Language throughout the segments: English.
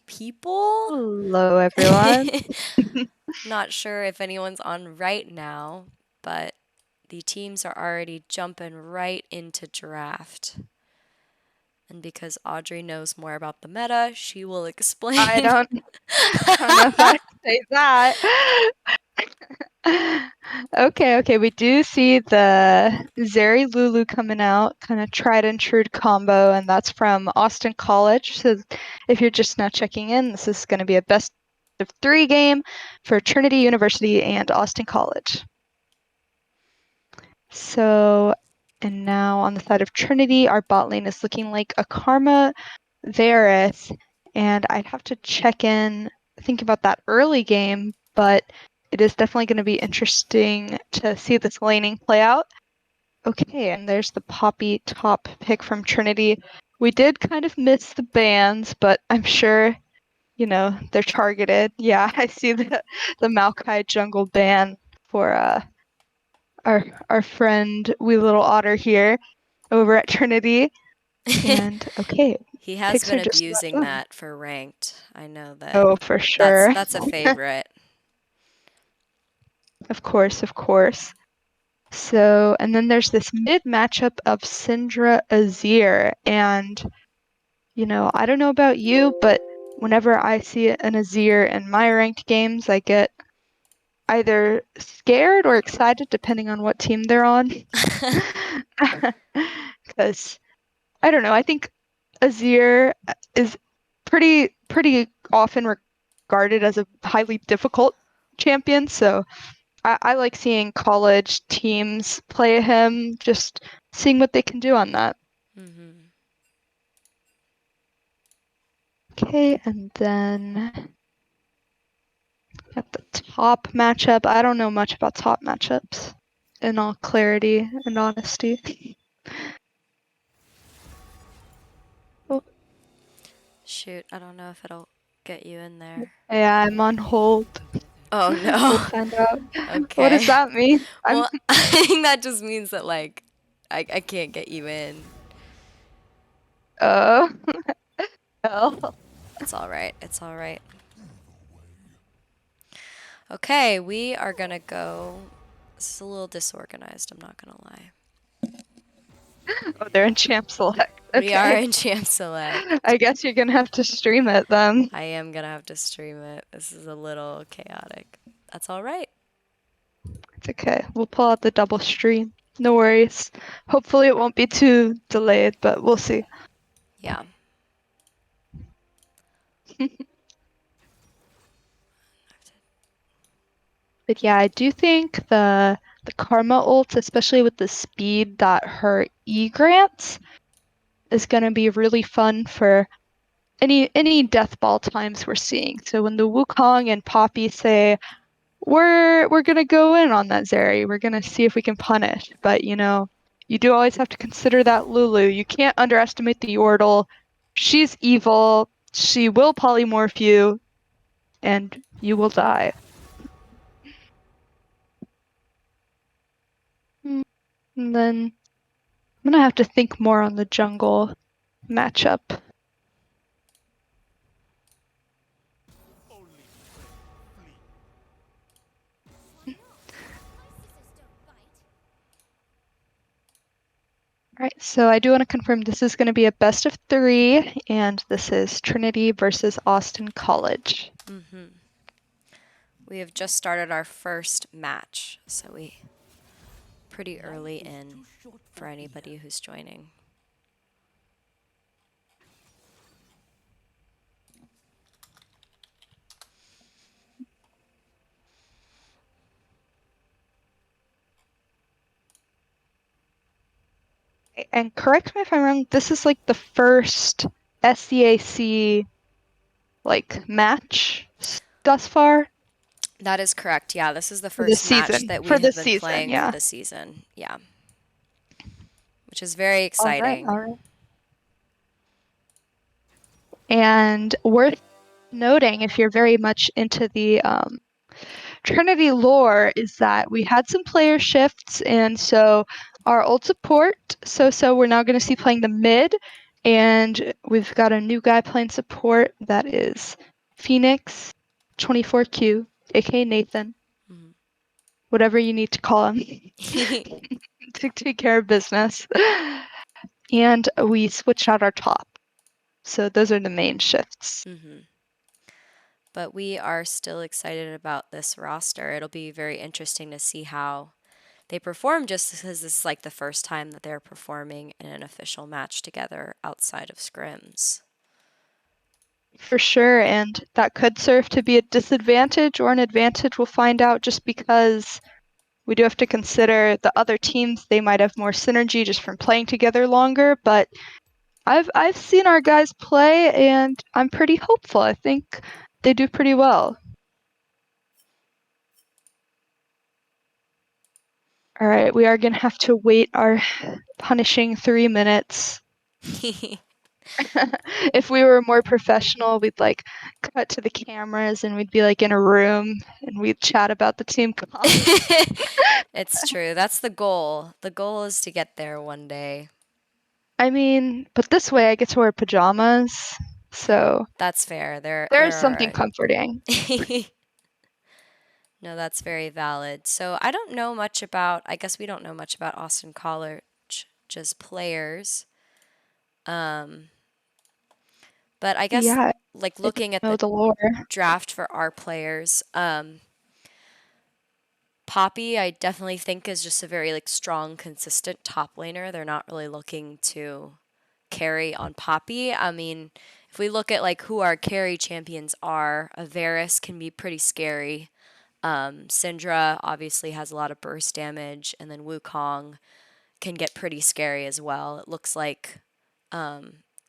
People? Hello, everyone. Not sure if anyone's on right now, but the teams are already jumping right into draft. And because Audrey knows more about the meta, she will explain. I don't know if I say that. Okay. We do see the Zeri Lulu coming out, kind of tried and true combo, and that's from Austin College. So if you're just now checking in, this is going to be a best of 3 game for Trinity University and Austin College. So, and now on the side of Trinity, our bot lane is looking like a Karma Varus, and I'd have to check in, think about that early game, but it is definitely going to be interesting to see this laning play out. Okay, and there's the Poppy top pick from Trinity. We did kind of miss the bans, but I'm sure, they're targeted. Yeah, I see the Maokai jungle ban for our friend Wee Little Otter here over at Trinity. And okay, He has picks been are just about abusing done. that for ranked. I know that. Oh, for sure. That's a favorite. Of course. So, and then there's this mid matchup of Syndra Azir. And, I don't know about you, but whenever I see an Azir in my ranked games, I get either scared or excited, depending on what team they're on. Because, I don't know, I think Azir is pretty often regarded as a highly difficult champion, so I like seeing college teams play him, just seeing what they can do on that. Mm-hmm. Okay, and then at the top matchup, I don't know much about top matchups, in all clarity and honesty. Oh, Shoot, I don't know if it'll get you in there. yeah, I'm on hold. Oh We'll no. find out. What does Okay. that mean? Well, I think that just means that, like, I can't get you in. Uh, well. It's all right. It's all right. Okay, we are gonna go. This is a little disorganized, I'm not gonna lie. Oh, they're in Champ Select. We are Okay. in Champ Select. I guess you're gonna have to stream it then. I am gonna have to stream it. This is a little chaotic. That's all right. It's okay. We'll pull out the double stream. No worries. Hopefully it won't be too delayed, but we'll see. Yeah. But yeah, I do think the Karma ult, especially with the speed that her E grants, is gonna be really fun for any death ball times we're seeing. So when the Wukong and Poppy say, we're gonna go in on that Zeri, we're gonna see if we can punish. But you do always have to consider that Lulu. You can't underestimate the Yordle. She's evil. She will polymorph you, and you will die. And then I'm gonna have to think more on the jungle matchup. All right, so I do want to confirm this is going to be a best of 3, and this is Trinity versus Austin College. Mm-hmm. We have just started our first match, so we pretty early in for anybody who's joining. And correct me if I'm wrong, this is like the first SCAC match thus far? That is correct. Yeah, this is the For this first match season. that For we have this been season, playing for yeah. the season. Yeah. Which is very All right. exciting. And worth noting, if you're very much into the Trinity lore, is that we had some player shifts, and so our old support, so we're now going to see playing the mid, And we've got a new guy playing support that is Phoenix 24Q, aka Nathan, Mhm. whatever you need to call him to take care of business. And we switched out our top. So those are the main shifts. Mhm. But we are still excited about this roster. It'll be very interesting to see how they perform, just because this is like the first time that they're performing in an official match together outside of scrims. For sure, and that could serve to be a disadvantage or an advantage. We'll find out, just because we do have to consider the other teams. They might have more synergy just from playing together longer, but I've seen our guys play, and I'm pretty hopeful. I think they do pretty well. All right, we are gonna have to wait our punishing 3 minutes. If we were more professional, we'd like cut to the cameras and we'd be like in a room and we'd chat about the team comps. It's true. That's the goal. The goal is to get there one day. I mean, but this way I get to wear pajamas, so That's fair. They're there's all something right. comforting. No, that's very valid. So I don't know much about, I guess we don't know much about Austin College, just players. Um, but I guess Yeah, like I don't looking at know the the lore. draft for our players, Poppy, I definitely think is just a very like strong, consistent top laner. They're not really looking to carry on Poppy. I mean, if we look at like who our carry champions are, Varus can be pretty scary. Syndra obviously has a lot of burst damage, and then Wukong can get pretty scary as well. It looks like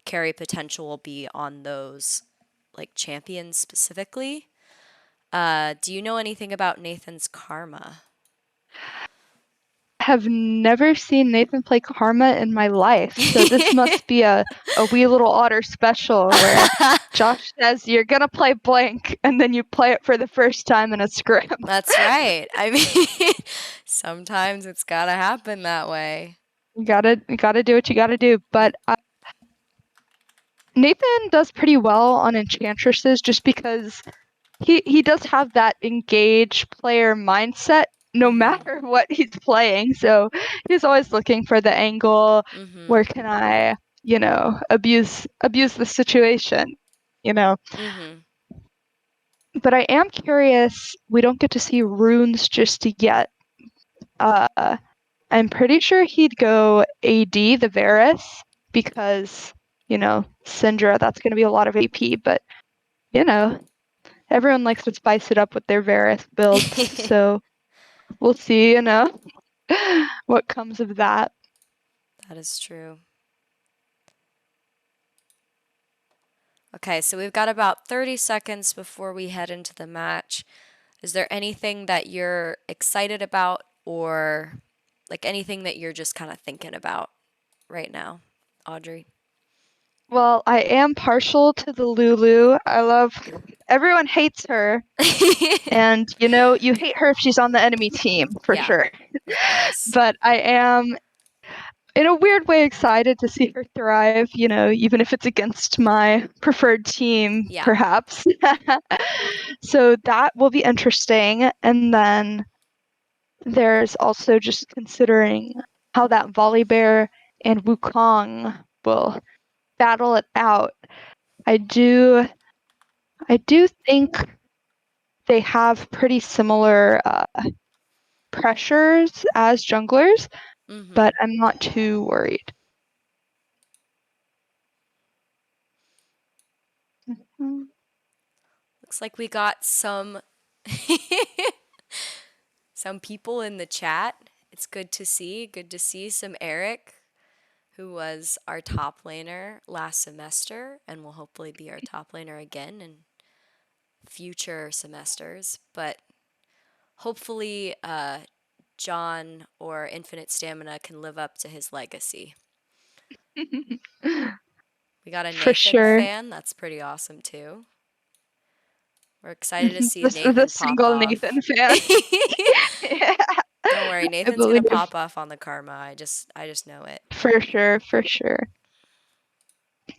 carry potential will be on those like champions specifically. Do you know anything about Nathan's Karma? Have never seen Nathan play Karma in my life, so this must be a wee little otter special where Josh says you're gonna play blank and then you play it for the first time in a scrim. That's right. I mean, sometimes it's gotta happen that way. You gotta do what you gotta do. Yep. But Nathan does pretty well on enchantresses just because he does have that engaged player mindset no Mhm. matter what he's playing. So he's always looking for the angle. Where Mhm. can I, abuse the situation, you know? Mhm. But I am curious. We don't get to see runes just yet. Uh, I'm pretty sure he'd go AD the Varus because Syndra. That's going to be a lot of AP, but you know everyone likes to spice it up with their Varus builds. So we'll see, what comes of that. That is true. Okay, so we've got about 30 seconds before we head into the match. Is there anything that you're excited about, or like anything that you're just kind of thinking about right now, Audrey? Well, I am partial to the Lulu. Everyone hates her, and you hate her if she's on the enemy team for Yeah, sure. of course. But I am, in a weird way, excited to see her thrive, even if it's against my preferred team, Yeah. perhaps. So that will be interesting. And then there's also just considering how that Volibear and Wukong will battle it out. I do I do think they have pretty similar pressures as junglers, but Mhm. I'm not too worried. Mhm. Looks like we got some some people in the chat. It's good to see. Good to see some Eric, who was our top laner last semester and will hopefully be our top laner again in future semesters. But hopefully, John or Infinite Stamina can live up to his legacy. We got a For Nathan sure. fan. That's pretty awesome, too. We're excited to see This is a Nathan pop single off. Nathan fan. Yeah, Don't worry, I Nathan's gonna believe. pop off on the karma. I just know it. For sure, for sure.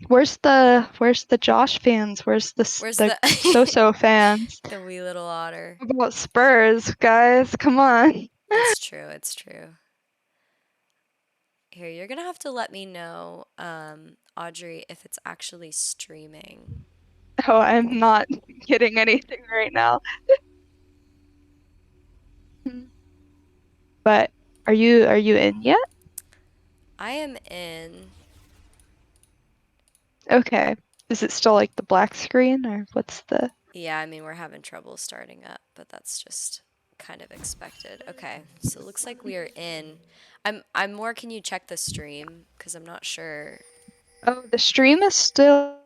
Where's the Josh fans? Where's Where's the the so fans? the wee little otter? What about Spurs, guys? Come on. It's true. It's true. Here, you're gonna have to let me know, Audrey, if it's actually streaming. Oh, I'm not getting anything right now. But are you in yet? I am in. Okay. Is it still like the black screen or what's the Yeah, I mean, we're having trouble starting up, but that's just kind of expected. Okay, so it looks like we are in. I'm more, can you check the stream? Because I'm not sure. Oh, the stream is still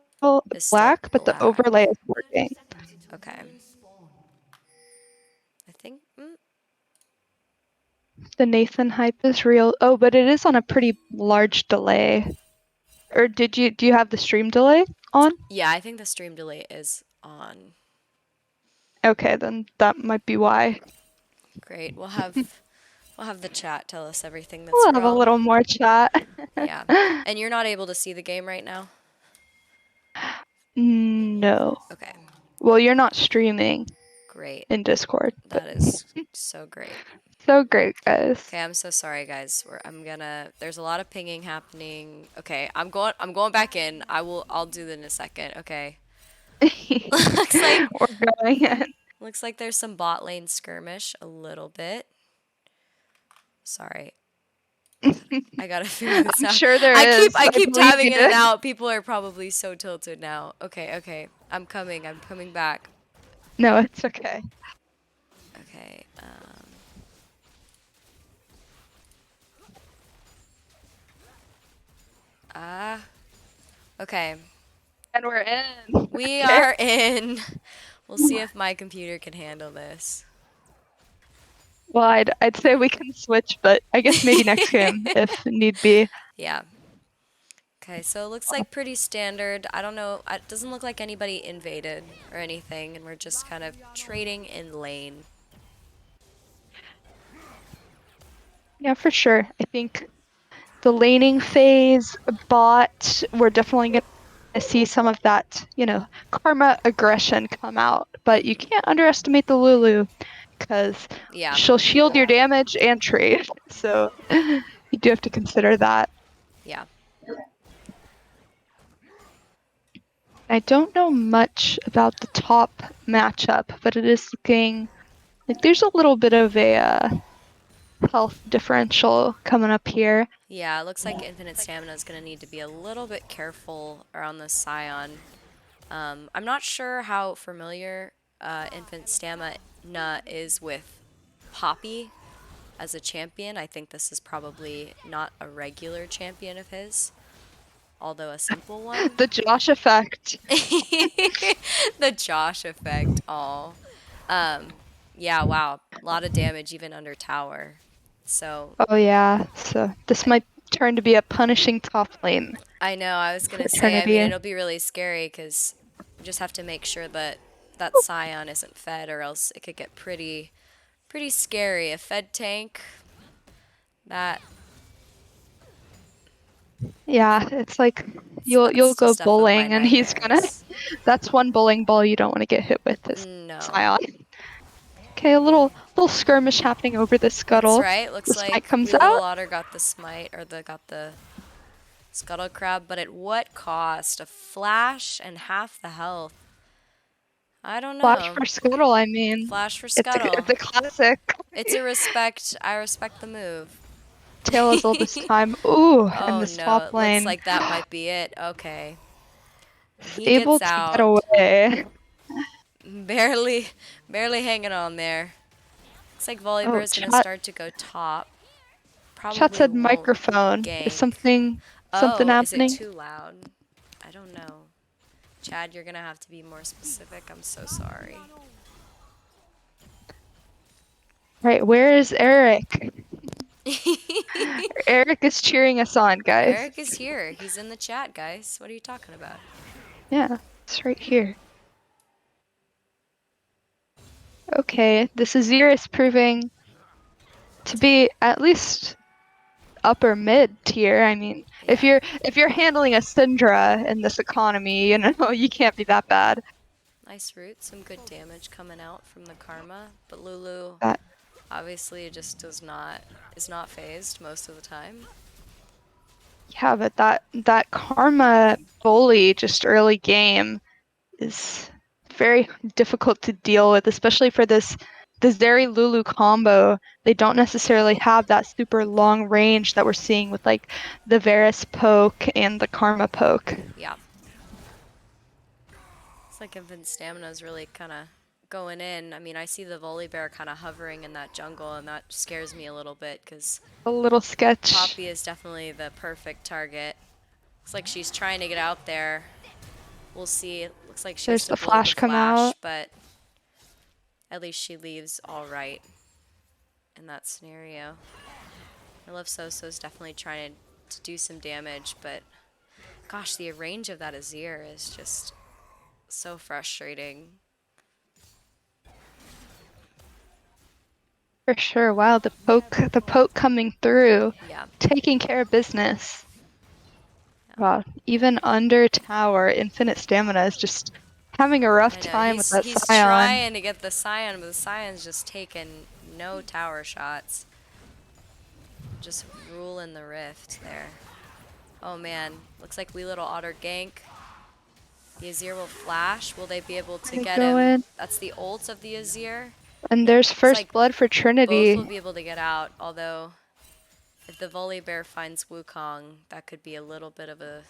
It's still black, but the black. overlay is working. Okay. I think. The Nathan hype is real. Oh, but it is on a pretty large delay. Or do you have the stream delay on? Yeah, I think the stream delay is on. Okay, then that might be why. Great. We'll have the chat tell us everything that's We'll have a wrong. little more chat. Yeah. And you're not able to see the game right now? No. Okay. Well, you're not streaming Great. in Discord, but That is so great. so great, guys. Okay, I'm so sorry, guys. There's a lot of pinging happening. Okay, I'm going back in. I'll do that in a second. Okay. looks like We're going in. looks like there's some bot lane skirmish a little bit. Sorry. I gotta figure this I'm out. sure there I keep is. I I keep believe tabbing you. in and out. People are probably so tilted now. Okay, okay. I'm coming. I'm coming back. No, it's okay. Okay. Ah. Okay. And we're in. We Okay. are in. We'll see if my computer can handle this. Well, I'd say we can switch, but I guess maybe next game if need be. Yeah. Okay, so it looks like pretty standard. I don't know. It doesn't look like anybody invaded or anything, and we're just kind of trading in lane. Yeah, for sure. I think the laning phase bot, we're definitely going to see some of that, karma aggression come out. But you can't underestimate the Lulu because Yeah, she'll shield your damage and trade. So you do have to consider that. yeah. I don't know much about the top matchup, but it is looking like there's a little bit of a health differential coming up here. Yeah, it looks like Infinite Stamina is going to need to be a little bit careful around the Scion. I'm not sure how familiar Infinite Stamina is with Poppy as a champion. I think this is probably not a regular champion of his, although a simple one. The Josh effect. The Josh effect. All. Yeah, wow. A lot of damage even under tower. So, Oh yeah, so this might turn to be a punishing top lane I know, I was for gonna say, I mean, Trinity. it'll be really scary because you just have to make sure that that Scion isn't fed, or else it could get pretty scary. A fed tank, that Yeah, it's like you'll that's the go stuff of my bowling and he's gonna. nightmares. That's one bowling ball you don't want to get hit with this No. Scion. Okay, a little skirmish happening over the That's scuttle. right. The Looks smite like comes Wee Little out. Otter got the smite, or got the scuttle crab, but at what cost? A flash and half the health. I don't Flash know. for scuttle, I mean. Flash for It's a, scuttle. it's a classic. It's a respect. I respect the move. Tale as old as time. Ooh, and Oh this no, top it looks lane like that might be it. Okay. And is he able gets to get out. away. Barely, barely hanging on there. Looks like Oh, Volibear is gonna chat start to go top. chat Probably said won't microphone. Is gank. something Oh, is it happening? too loud? I don't know. Chad, you're gonna have to be more specific. I'm so sorry. Right, where is Eric? Eric is cheering us on, guys. Eric is here. He's in the chat, guys. What are you talking about? Yeah, it's right here. Okay, this Azir is proving to be at least upper mid tier. I mean, if Yeah. you're handling a Syndra in this economy, you know, you can't be that bad. Nice root, some good damage coming out from the Karma, but Lulu That obviously just is not phased most of the time. yeah, but that Karma bully just early game is very difficult to deal with, especially for this Zeri Lulu combo. They don't necessarily have that super long range that we're seeing with like the Varus poke and the Karma poke. Yeah. It's like Infant Stamina is really kind of going in. I mean, I see the Volibear kind of hovering in that jungle, and that scares me a little bit because A little sketch. Poppy is definitely the perfect target. Looks like she's trying to get out there. We'll see. It looks like she has There's to the blow the flash come flash, out. but at least she leaves all right in that scenario. I love Soso's definitely trying to do some damage, but gosh, the range of that Azir is just so frustrating. For sure. Wow, the poke coming through, Yeah. taking care of business. Yeah. Wow, even under tower, infinite stamina is just having a rough I know time with that he's Scion. trying to get the Scion, but the Scion's just taking no tower shots. Just ruling the rift there. Oh man, looks like wee little otter gank. The Azir will flash. Will they be able to Gonna get go him? in. That's the ult of the Azir. And there's Looks like first blood for both will Trinity. be able to get out, although if the Volibear finds Wukong, that could be a little bit of a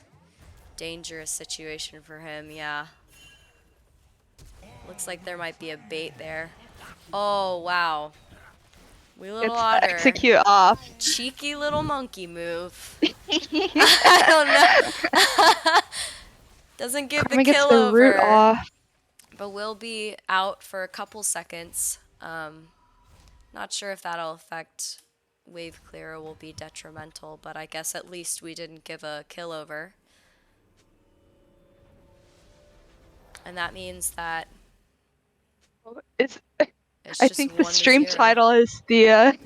dangerous situation for him, yeah. Looks like there might be a bait there. Oh, wow. Wee little Gets the otter. execute off. Cheeky little monkey move. I don't know. Doesn't give the Karma gets kill the root over, off. but will be out for a couple seconds. Not sure if that'll affect wave clear or will be detrimental, but I guess at least we didn't give a kill over. And that means that It's it's I just think the 1-0. stream title is the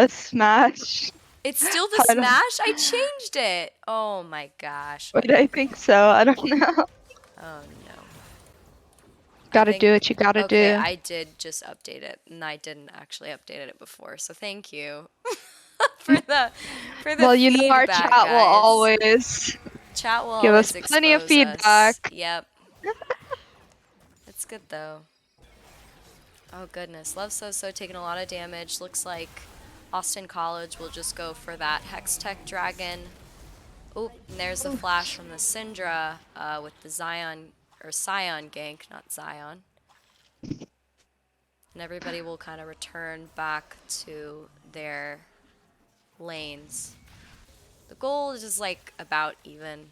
Smash It's still the title. smash? I changed it. Oh my gosh. But I think so. I don't know. Oh no. I Gotta think, do what you gotta okay, do. I did just update it, and I didn't actually update it before, so thank you for the Well, you know our feedback, chat will guys. always Chat will give us always plenty of expose us. feedback. Yep. It's good though. Oh goodness, Love So taking a lot of damage. Looks like Austin College will just go for that Hex Tech Dragon. Oh, and there's the flash from the Syndra with the Zion, or Scion gank, not Zion. And everybody will kind of return back to their lanes. The goal is just like about even.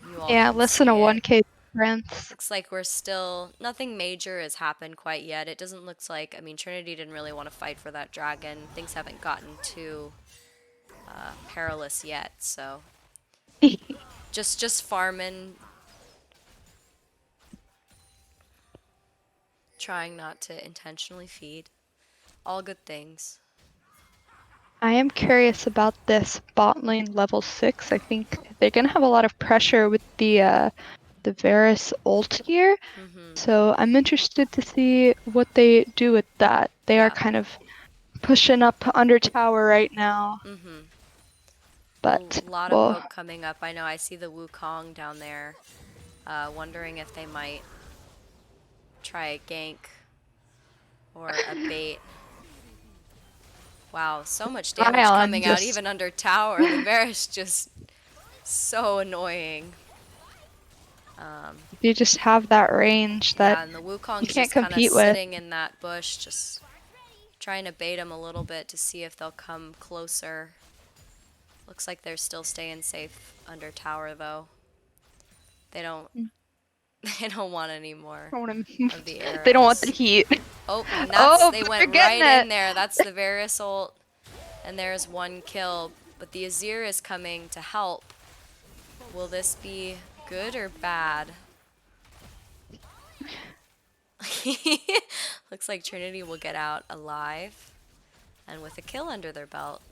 You all Yeah, can less than see a it. 1k difference. Looks like we're still, nothing major has happened quite yet. It doesn't look like, I mean, Trinity didn't really want to fight for that dragon. Things haven't gotten too perilous yet, so just farming, trying not to intentionally feed. All good things. I am curious about this bot lane level 6. I think they're gonna have a lot of pressure with the Varus ult here. So I'm interested to see what they do with that. They are Yeah. kind of pushing up under tower right now. A But lot of well, poke coming up. I know I see the Wukong down there. Wondering if they might try a gank or a bait. Wow, so much damage Ion coming out just even under tower. The Varus just so annoying. you just have that range that Yeah, and the you Wukong's can't just kind of compete with. sitting in that bush, just trying to bait them a little bit to see if they'll come closer. Looks like they're still staying safe under tower though. They don't they don't want any more of the They don't want the arrows. heat. Oh, and Oh, they but they're went getting right it. in there. That's the Varus ult. And there's one kill, but the Azir is coming to help. Will this be good or bad? Looks like Trinity will get out alive and with a kill under their belt.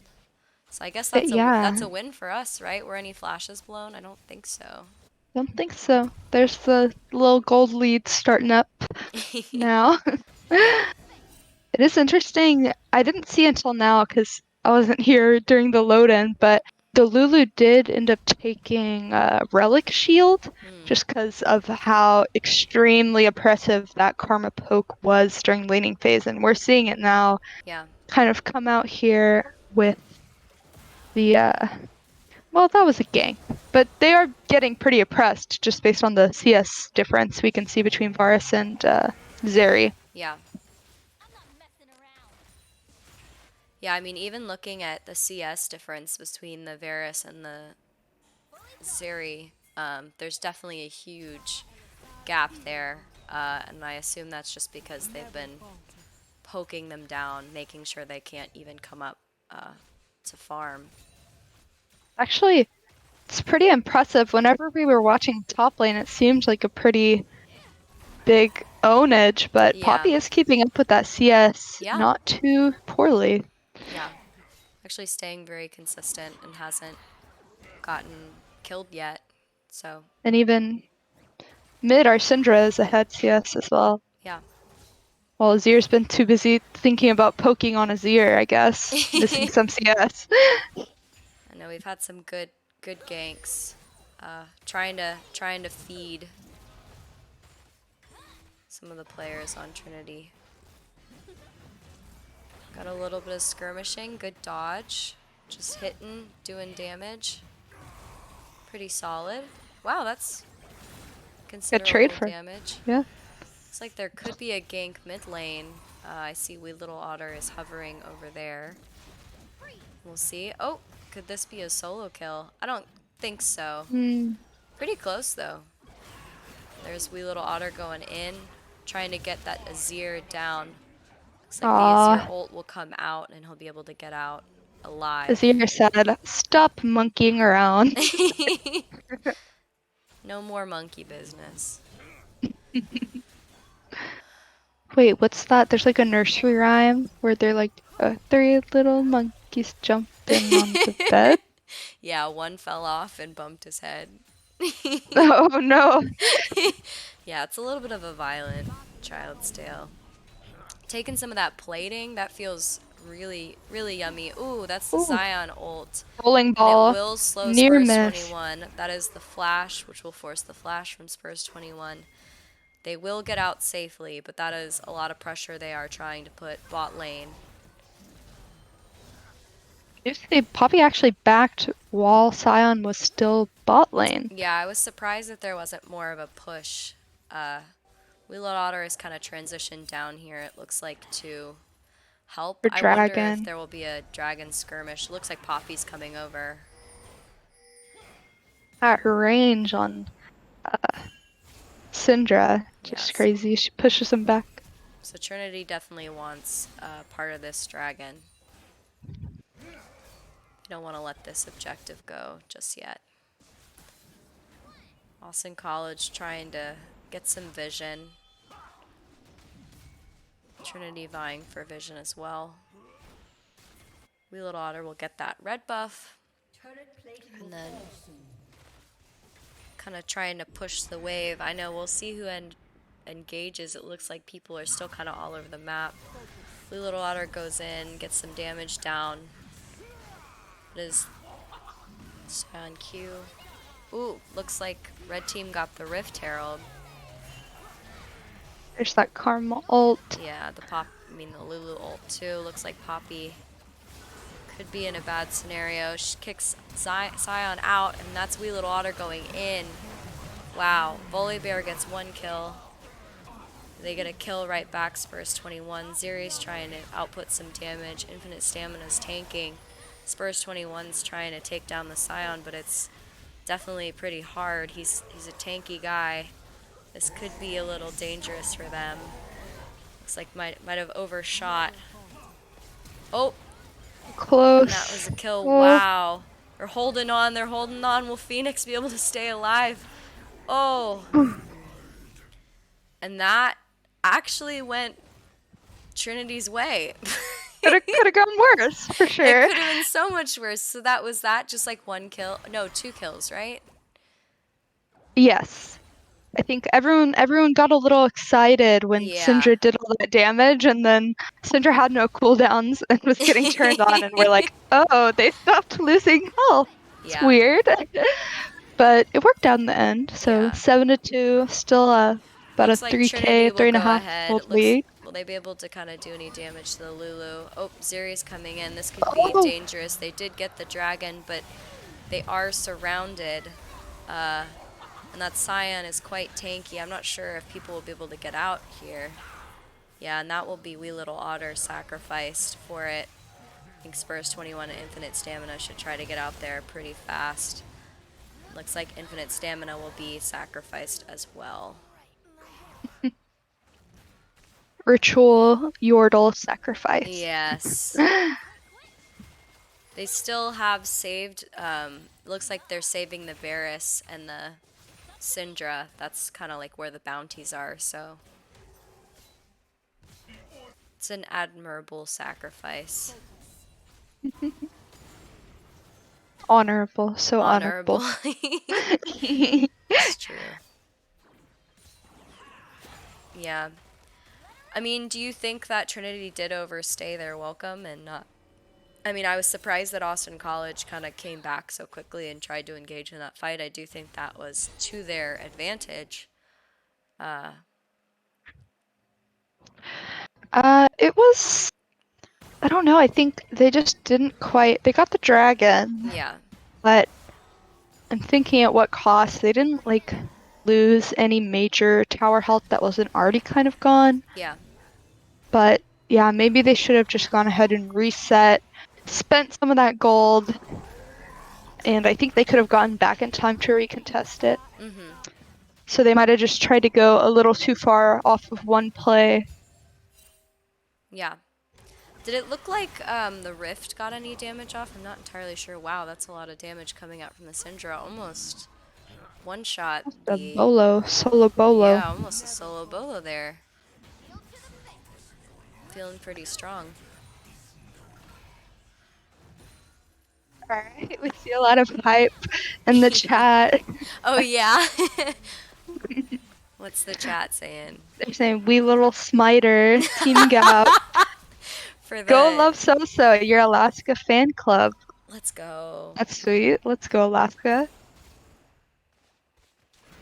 So I guess that's Yeah, a win for us, right? Were any flashes blown? I don't think so. don't think so. There's the little gold lead starting up now. Yeah. It is interesting. I didn't see until now because I wasn't here during the load in, but the Lulu did end up taking Relic Shield Hmm. just because of how extremely oppressive that Karma poke was during laning phase. And we're seeing it now Yeah. kind of come out here with the, well, that was a gank, but they are getting pretty oppressed just based on the CS difference we can see between Varus and Zeri. Yeah. Yeah, I mean, even looking at the CS difference between the Varus and the Zeri, there's definitely a huge gap there. And I assume that's just because they've been poking them down, making sure they can't even come up to farm. Actually, it's pretty impressive. Whenever we were watching top lane, it seemed like a pretty big ownage, but Yeah. Poppy is keeping up with that CS Yeah. not too poorly. Yeah. Actually staying very consistent and hasn't gotten killed yet. So, And even mid, our Syndra is ahead CS as well. yeah. While Azir's been too busy thinking about poking on Azir, I guess, missing I some CS. know we've had some good ganks. Trying to feed some of the players on Trinity. Got a little bit of skirmishing, good dodge. Just hitting, doing damage. Pretty solid. Wow, that's Good trade considerable for, damage. yeah. Looks like there could be a gank mid lane. I see Wee Little Otter is hovering over there. We'll see. Oh, could this be a solo kill? I don't think so. Hmm. Pretty close though. There's Wee Little Otter going in, trying to get that Azir down. Looks like the Azir Aw, ult will come out and he'll be able to get out alive. Azir said, stop monkeying around. No more monkey business. Wait, what's that? There's like a nursery rhyme where they're like, three little monkeys jumping on the bed. Yeah, one fell off and bumped his head. Oh no. Yeah, it's a little bit of a violent child's tale. Taking some of that plating, that feels really, really yummy. Ooh, that's the Ooh, Zion ult. bowling And it ball. will slow Near Spurs miss. 21. That is the flash, which will force the flash from Spurs 21. They will get out safely, but that is a lot of pressure they are trying to put bot lane. You say Poppy actually backed while Sion was still bot lane. Yeah, I was surprised that there wasn't more of a push. Wheeled Otter is kind of transitioned down here, it looks like, to help. For I wonder if Dragon. there will be a dragon skirmish. Looks like Poppy's coming over. At range on Syndra. Just Yes. crazy. She pushes him back. So Trinity definitely wants part of this dragon. I don't want to let this objective go just yet. Austin College trying to get some vision. Trinity vying for vision as well. Wheeled Otter will get that red buff. And then kind of trying to push the wave. I know we'll see who engages. It looks like people are still kind of all over the map. Wheeled Otter goes in, gets some damage down. It is on Q. Ooh, looks like red team got the Rift Herald. There's that Karma ult. Yeah, the Lulu ult too. Looks like Poppy could be in a bad scenario. She kicks Sion out, and that's Wee Little Otter going in. Wow, Volibear gets one kill. They get a kill right back, Spurs 21. Zeri's trying to output some damage. Infinite Stamina's tanking. Spurs 21's trying to take down the Sion, but it's definitely pretty hard. He's a tanky guy. This could be a little dangerous for them. Looks like might have overshot. Oh, and that was Close. a kill. Oh, Wow. They're holding on. They're holding on. Will Phoenix be able to stay alive? Oh. And that actually went Trinity's way. Could have gone worse for It sure. could have been so much worse. So that was that, just like 1 kill. No, 2 kills, right? Yes. I think everyone got a little excited when Yeah. Syndra did all that damage, and then Syndra had no cooldowns and was getting turned on, and we're like, oh, they stopped losing health. It's Yeah. weird. But it worked out in the end. So Yeah. 7-2, still about a Looks like 3K, Trinity will three and a go half ahead. gold It looks, lead. will they be able to kind of do any damage to the Lulu? Oh, Zeri's coming in. This could be Oh, dangerous. They did get the dragon, but they are surrounded. Uh, and that Scion is quite tanky. I'm not sure if people will be able to get out here. Yeah, and that will be Wee Little Otter sacrificed for it. I think Spurs 21 and Infinite Stamina should try to get out there pretty fast. Looks like Infinite Stamina will be sacrificed as well. ritual Yordle sacrifice. Yes. They still have saved, looks like they're saving the Varus and the Syndra. That's kind of like where the bounties are, so it's an admirable sacrifice. Honorable, so Honorable. honorable. It's true. Yeah. I mean, do you think that Trinity did overstay their welcome and not? I mean, I was surprised that Austin College kind of came back so quickly and tried to engage in that fight. I do think that was to their advantage. It was, I don't know, I think they just didn't quite, they got the dragon, Yeah. but I'm thinking at what cost. They didn't like lose any major tower health that wasn't already kind of gone. Yeah. But yeah, maybe they should have just gone ahead and reset, spent some of that gold, and I think they could have gotten back in time to recontest it. Mhm. So they might have just tried to go a little too far off of one play. Yeah. Did it look like the Rift got any damage off? I'm not entirely sure. Wow, that's a lot of damage coming out from the Syndra. Almost one shot A the. bolo, solo bolo. Yeah, almost a solo bolo there. Feeling pretty strong. Alright, we see a lot of hype in the chat. Oh, yeah. What's the chat saying? They're saying, "We little smiter, teaming up. For Go the. love Soso, your Alaska fan club." Let's go. That's sweet. Let's go, Alaska.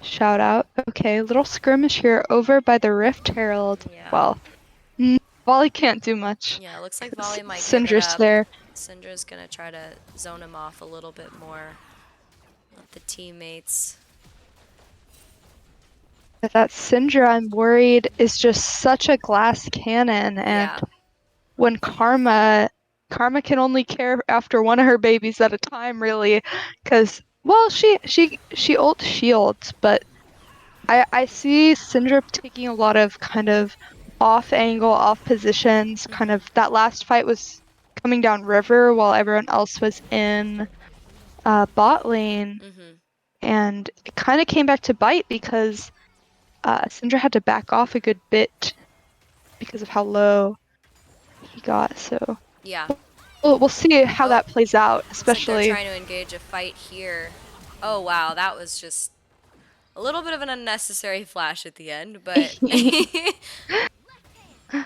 Shout out. Okay, little skirmish here over by the Rift Herald. Yeah. Well, Volley can't do much. Yeah, looks like Volley might give it Syndra's up. there. Syndra's gonna try to zone him off a little bit more. Let the teammates. But that Syndra, I'm worried, is just such a glass cannon, and Yeah. when Karma can only care after one of her babies at a time, really, because well, she ult shields, but I see Syndra taking a lot of kind of off angle, off positions. Kind of that last fight was coming down river while everyone else was in bot lane, Mhm. and it kind of came back to bite because Syndra had to back off a good bit because of how low he got. So Yeah. we'll see how Oh, that plays out, looks like they're especially. trying to engage a fight here. Oh, wow, that was just a little bit of an unnecessary flash at the end, but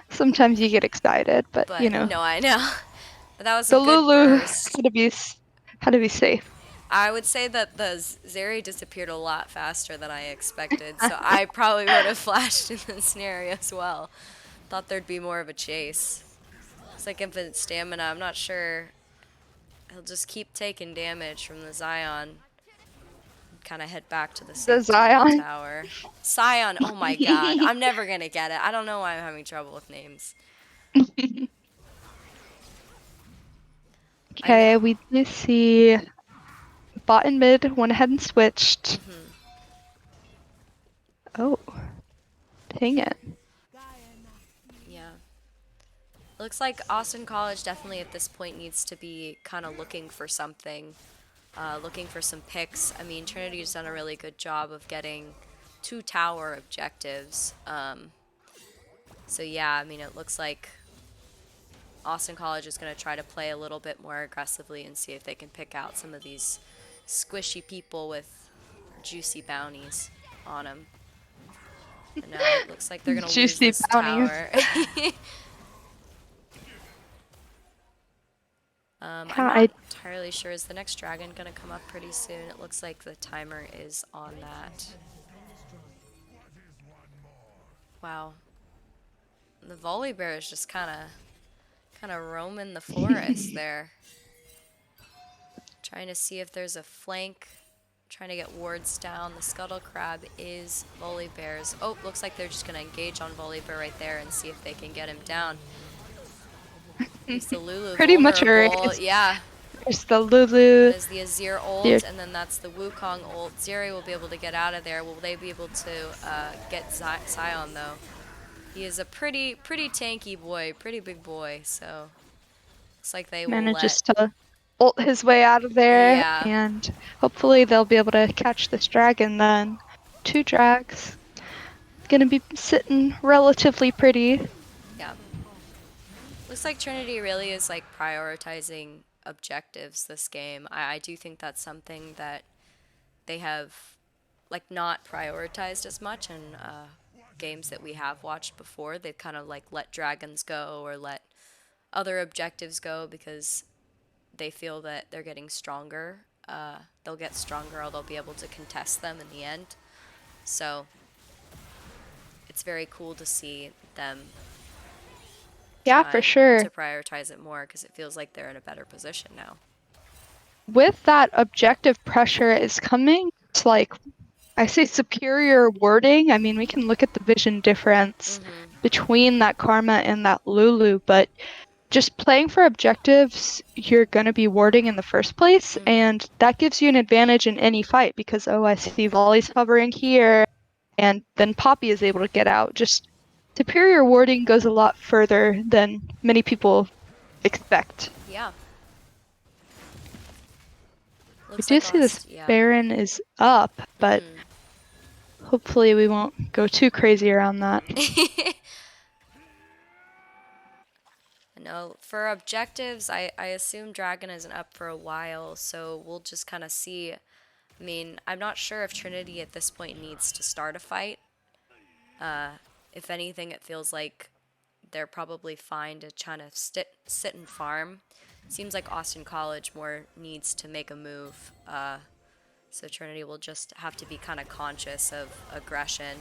Sometimes you get excited, but you know, no, I know. But that was a the good Lulu burst. had to be safe. I would say that the Zeri disappeared a lot faster than I expected, so I probably would have flashed in this scenario as well. Thought there'd be more of a chase. It's like infinite stamina. I'm not sure. He'll just keep taking damage from the Zion. Kind of head back to the The safety of the Zion. tower. Scion, oh my god. I'm never gonna get it. I don't know why I'm having trouble with names. I know. Okay, we do see bot and mid went ahead and switched. Oh, dang it. Yeah. Looks like Austin College definitely at this point needs to be kind of looking for something, looking for some picks. I mean, Trinity's done a really good job of getting 2 tower objectives. So yeah, I mean, it looks like Austin College is going to try to play a little bit more aggressively and see if they can pick out some of these squishy people with juicy bounties on them. And now it looks like they're going to lose Juicy this bounties. tower. I'm Yeah, not entirely sure. Is the next dragon going to come up pretty soon? It looks like the timer is on that. Wow. The volley bear is just kind of roaming the forest there. Trying to see if there's a flank. Trying to get wards down. The scuttle crab is volley bears. Oh, looks like they're just going to engage on volley bear right there and see if they can get him down. Is the Lulu pretty much a vulnerable? race. Yeah. There's the Lulu. There's the Azir Here. ult, and then that's the Wukong ult. Zeri will be able to get out of there. Will they be able to get Sion, though? He is a pretty tanky boy, pretty big boy, so looks like they will Manages let... to ult his way out of there, Yeah. and hopefully they'll be able to catch this dragon then. 2 drags. It's gonna be sitting relatively pretty. Yeah. Looks like Trinity really is like prioritizing objectives this game. I do think that's something that they have like not prioritized as much in games that we have watched before. They've kind of like let dragons go or let other objectives go because they feel that they're getting stronger. They'll get stronger or they'll be able to contest them in the end. So it's very cool to see them Yeah, for try sure. to prioritize it more because it feels like they're in a better position now. With that objective pressure is coming to, like, I say superior wording. I mean, we can look at the vision difference between that Karma and that Lulu, but just playing for objectives, you're going to be warding in the first place, and that gives you an advantage in any fight because, oh, I see volleys hovering here, and then Poppy is able to get out. Just superior warding goes a lot further than many people expect. Yeah. We Looks do like see this yeah. Baron is up, but hopefully we won't go too crazy around that. No, for objectives, I assume Dragon isn't up for a while, so we'll just kind of see. I mean, I'm not sure if Trinity at this point needs to start a fight. If anything, it feels like they're probably fine to kind of sit and farm. Seems like Austin College more needs to make a move. So Trinity will just have to be kind of conscious of aggression.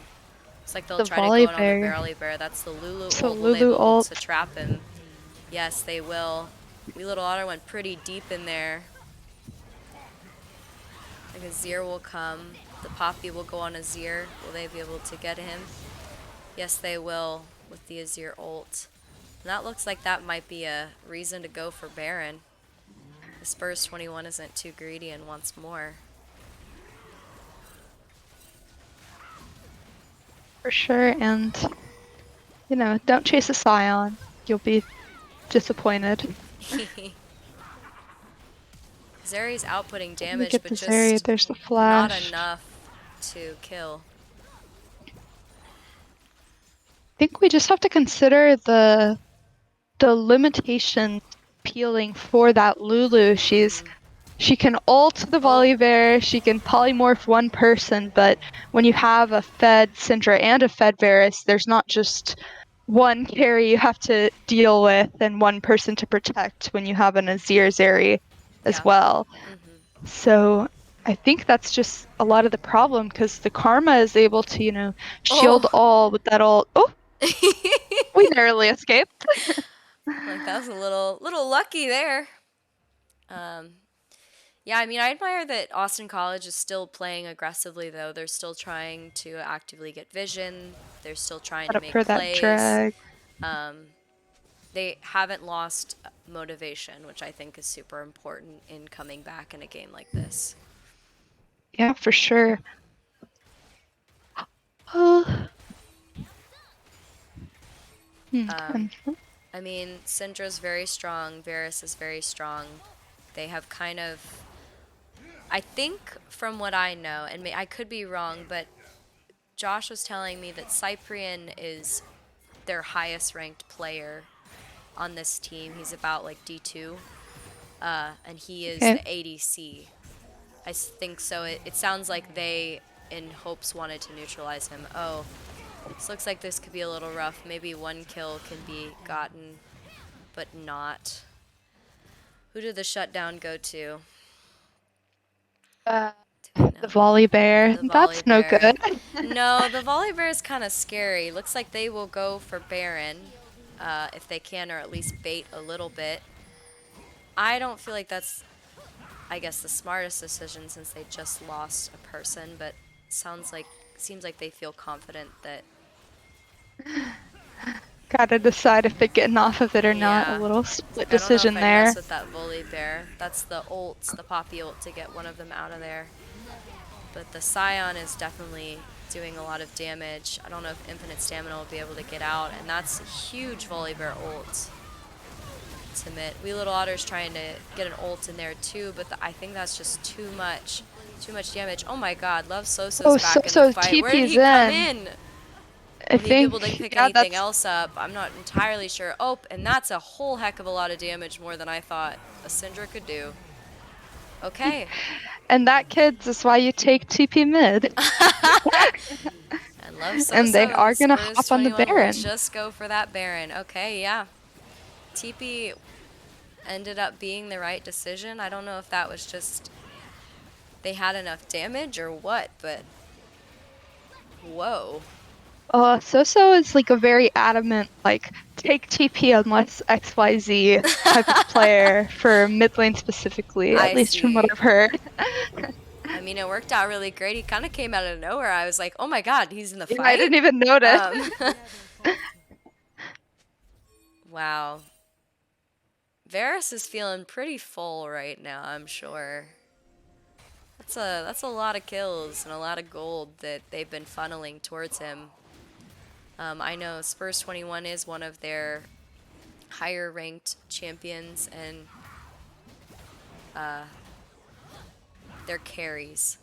It's like they'll The try to volley go in on the bear. Barely Bear. That's the Lulu So ult. Will they be Lulu able to ult. trap him? Yes, they will. Wee Little Otter went pretty deep in there. Like Azir will come. The Poppy will go on Azir. Will they be able to get him? Yes, they will with the Azir ult. And that looks like that might be a reason to go for Baron. The Spurs 21 isn't too greedy and wants more. For sure, and, you know, don't chase a Scion. You'll be disappointed. Zeri's outputting We damage, get but the Zeri, just there's the not flash. enough to kill. I think we just have to consider the limitations peeling for that Lulu. She can ult the Volibear, she can polymorph one person, but when you have a fed Syndra and a fed Varus, there's not just one carry you have to deal with and one person to protect when you have an Azir Zeri as well. So I think that's just a lot of the problem because the Karma is able to, you know, shield all with that ult. Oh, we narrowly escaped. Like that was a little lucky there. Yeah, I mean, I admire that Austin College is still playing aggressively, though. They're still trying to actively get vision. They're still trying Set to up make for that plays. drag. They haven't lost motivation, which I think is super important in coming back in a game like this. Yeah, for sure. I mean, Syndra's very strong. Varus is very strong. They have kind of... I think, from what I know, and I could be wrong, but Josh was telling me that Cyprian is their highest ranked player on this team. He's about like D2, and he is Okay. the ADC. Think so. It sounds like they, in hopes, wanted to neutralize him. Oh, this looks like this could be a little rough. Maybe one kill can be gotten, but not. Who did the shutdown go to? Uh, Do we the know? volley bear. The volley That's no bear. good. No, the volley bear is kind of scary. Looks like they will go for Baron, if they can, or at least bait a little bit. I don't feel like that's, I guess, the smartest decision since they just lost a person, but seems like they feel confident that, Gotta decide if they're getting off of it or not. A yeah. little It's split like I don't know if decision I'd mess there. with that volley bear. That's the ult, the poppy ult to get one of them out of there. But the Scion is definitely doing a lot of damage. I don't know if Infinite Stamina will be able to get out, and that's a huge volley bear ult to Mitt. Wee Little Otter's trying to get an ult in there too, but I think that's just too much. Too much damage. Oh my god, Love Soso's Oh, so back in the so fight. Where did TP's he come in. in? I Will he be able to think, pick yeah, anything that's else up? I'm not entirely sure. Oh, and that's a whole heck of a lot of damage, more than I thought a Syndra could do. Okay. and that kids is why you take TP mid. And Love And they Soso and are gonna Spurs hop on the 21 will Baron. just go for that Baron. Okay, yeah. TP ended up being the right decision. I don't know if that was just they had enough damage or what, but whoa. Soso is like a very adamant, like, take TP unless XYZ type of player for mid lane specifically, at I least from what see. I've heard. I mean, it worked out really great. He kind of came out of nowhere. I was like, oh my god, he's in the Yeah, I fight? didn't even notice. Um, wow. Varus is feeling pretty full right now, I'm sure. That's a lot of kills and a lot of gold that they've been funneling towards him. I know Spurs 21 is one of their higher ranked champions, and their carries.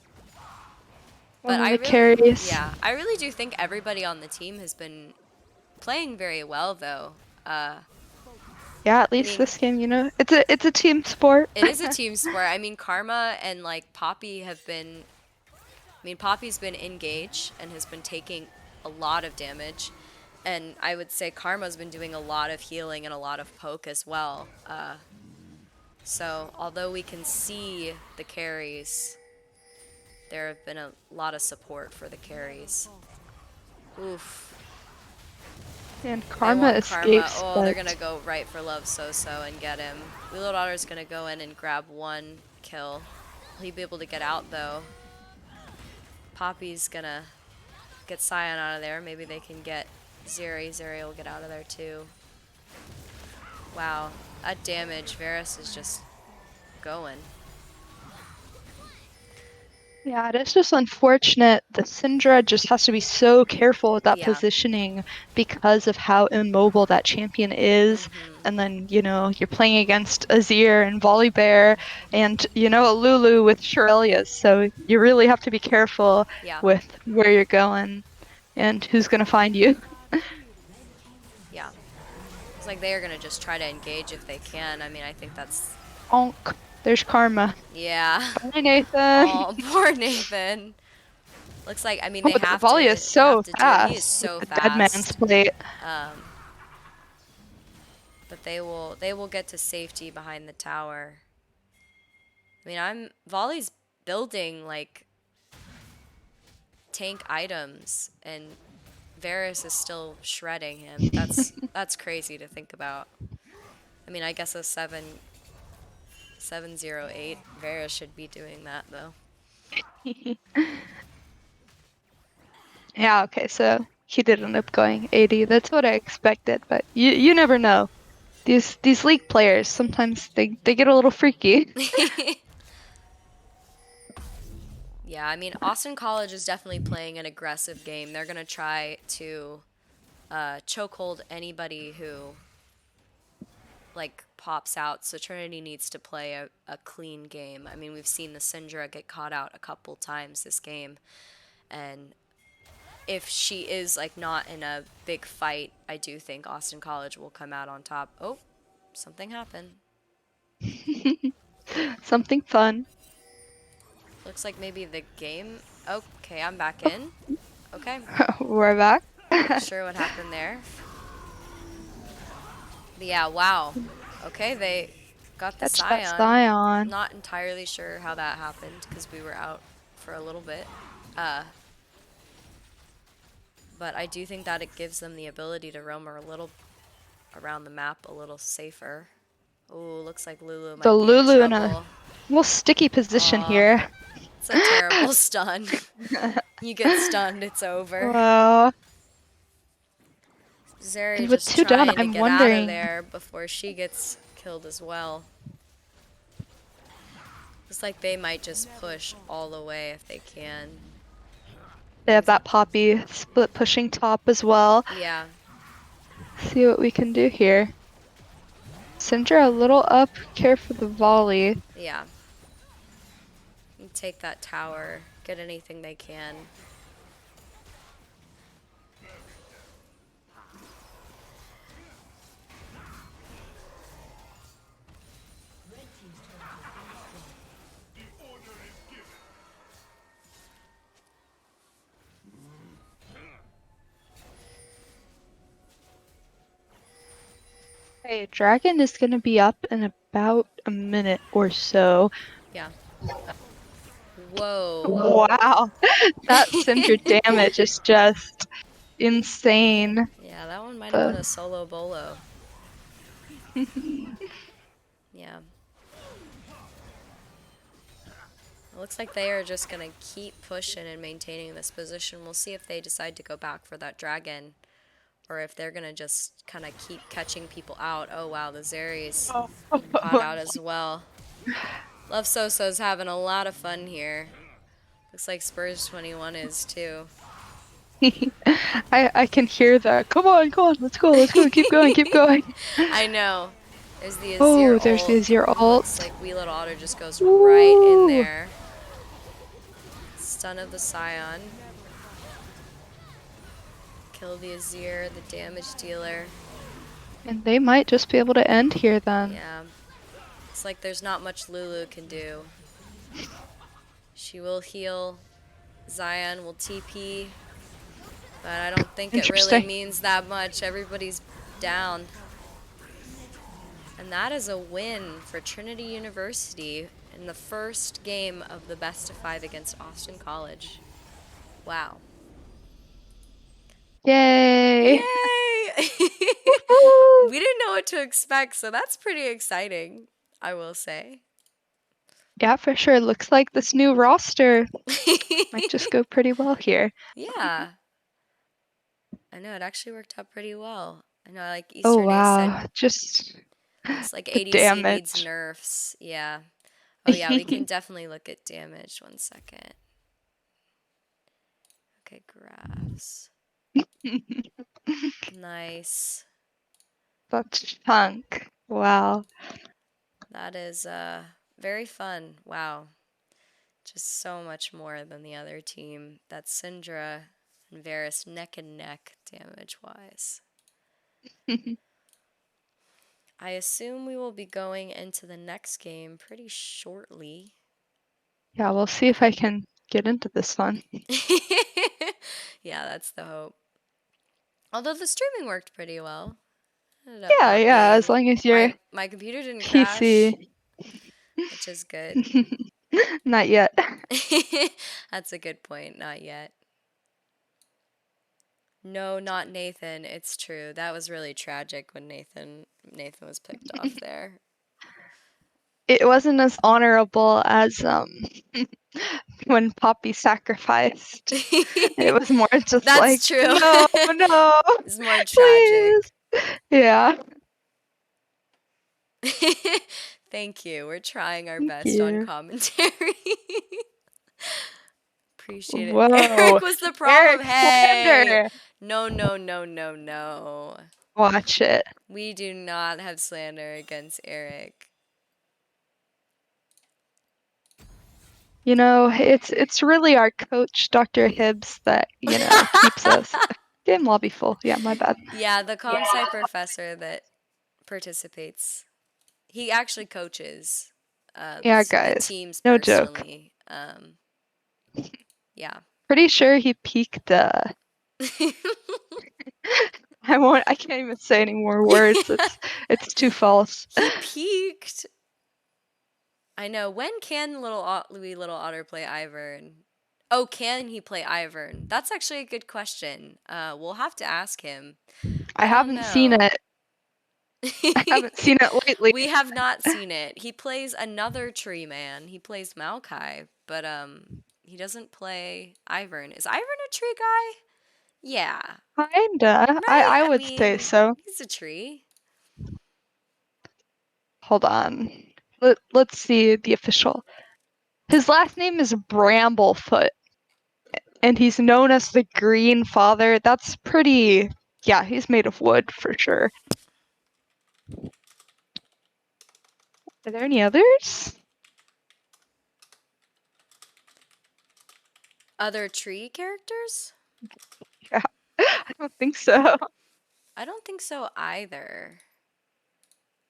One But of the carries. I really do think everybody on the team has been playing very well, though. Yeah, at I least mean, this game, it's a team sport. it is a team sport. I mean, Karma and like Poppy have been. I mean, Poppy's been engaged and has been taking a lot of damage, and I would say Karma's been doing a lot of healing and a lot of poke as well. So although we can see the carries, there have been a lot of support for the carries. Oof. And They Karma want Karma. escapes, Oh, they're but gonna go right for Love Soso and get him. Wheeler Daughter's gonna go in and grab one kill. Will he be able to get out though? Poppy's gonna get Scion out of there. Maybe they can get Zeri. Zeri will get out of there too. Wow, that damage. Varus is just going. yeah, it is just unfortunate. The Syndra just has to be so careful with that Yeah. positioning because of how immobile that champion is. Mm-hmm. And then, you're playing against Azir and Volibear and, a Lulu with Shurelias. So you really have to be careful Yeah. with where you're going and who's going to find you. Yeah. It's like they are gonna just try to engage if they can. I mean, I think that's Onk. There's Karma. yeah. Bye, Nathan. Oh, poor Nathan. Looks like I mean Oh, but the volley is they have so to do it. He is fast with so the dead man's fast. plate. Um, but they will get to safety behind the tower. I mean, I'm Volley's building like tank items, and Varus is still shredding him. That's crazy to think about. I mean, I guess a 708 Varus should be doing that though. Yeah, okay, so he did end up going 80. That's what I expected, but you never know. These league players sometimes they get a little freaky. Yeah, I mean, Austin College is definitely playing an aggressive game. They're gonna try to chokehold anybody who like pops out. So Trinity needs to play a clean game. I mean, we've seen the Syndra get caught out a couple times this game, and if she is like not in a big fight, I do think Austin College will come out on top. Oh, something happened. Something fun. Looks like maybe the game. Okay, I'm back in. Okay, We're back. not sure what happened there. But yeah, wow. Okay, they got the Catch that Scion. Scion. Not entirely sure how that happened because we were out for a little bit. Uh, but I do think that it gives them the ability to roam a little around the map a little safer. Ooh, looks like Lulu The might be in Lulu in a trouble. little sticky position Aw, here. it's a terrible stun. You get stunned, it's over. Well, Zeri and with just 2 down, trying to I'm get out of wondering. there before she gets killed as well. Looks like they might just push all the way if they can. They have that Poppy split pushing top as well. Yeah, See what we can do here. Syndra a little up, care for the volley. yeah. And take that tower, get anything they can. Hey, Dragon is gonna be up in about a minute or so. Yeah. Whoa. Wow, that Syndra damage is just insane. Yeah, that one might have been The a solo bolo. Yeah. It looks like they are just going to keep pushing and maintaining this position. We'll see if they decide to go back for that dragon or if they're going to just kind of keep catching people out. Oh, wow, the Zeri's caught out as well. Love Soso's having a lot of fun here. Looks like Spurs 21 is too. I can hear the come on, let's go, keep going, keep going. I know. There's the Azir Oh, there's the ult. Azir Looks ult. like Wee Little Otter just goes right in Ooh. there. Stun of the Scion. Kill the Azir, the damage dealer. And they might just be able to end here then. Yeah. It's like there's not much Lulu can do. She will heal. Zion will TP. But I don't think it really Interesting. means that much. Everybody's down. And that is a win for Trinity University in the first game of the best of 5 against Austin College. Wow. Yay! Yay! Woohoo! We didn't know what to expect, so that's pretty exciting, I will say. Yeah, for sure. Looks like this new roster might just go pretty well here. Yeah, I know it actually worked out pretty well. I know, like Oh Eastern Ace said, wow, just looks like the ADC needs damage. nerfs. Yeah. Oh yeah, we can definitely look at damage. 1 second. Okay, graphs. Nice. That's chunk. Wow. That is very fun. Wow. Just so much more than the other team. That's Syndra and Varus neck and neck damage wise. I assume we will be going into the next game pretty shortly. Yeah, we'll see if I can get into this one. Yeah, that's the hope. Although the streaming worked pretty well. Ended up Yeah, not yeah, as being long as you're my computer didn't crash, PC. which is good. Not yet. That's a good point. Not yet. No, not Nathan. It's true. That was really tragic when Nathan was picked off there. It wasn't as honorable as when Poppy sacrificed. It was more just like, That's true. no, no, It's more please. tragic. Yeah. Thank you. We're trying our Thank best on you. commentary. Appreciate it. Whoa. Eric was the problem. Eric Hey, Slander. no, no, no, no, no. Watch it. We do not have slander against Eric. It's really our coach, Dr. Hibbs, that, keeps us. Game lobby full. Yeah, my bad. Yeah, the comp sci professor that participates. He actually coaches Yeah, the guys. teams No joke. personally. Yeah. Pretty sure he peaked. I can't even say any more words. It's too false. He peaked. I know. When can Louis Little Otter play Ivern? Oh, can he play Ivern? That's actually a good question. We'll have to ask him. I I don't haven't seen know. it. I haven't seen it lately. We have not seen it. He plays another tree man. He plays Maokai, but he doesn't play Ivern. Is Ivern a tree guy? Yeah. Kinda. Right? I I would say mean, so. he's a tree. Hold on. Let's see the official. His last name is Bramblefoot, and he's known as the Green Father. That's pretty. Yeah, he's made of wood for sure. Are there any others? Other tree characters? Yeah, I don't think so. I don't think so either.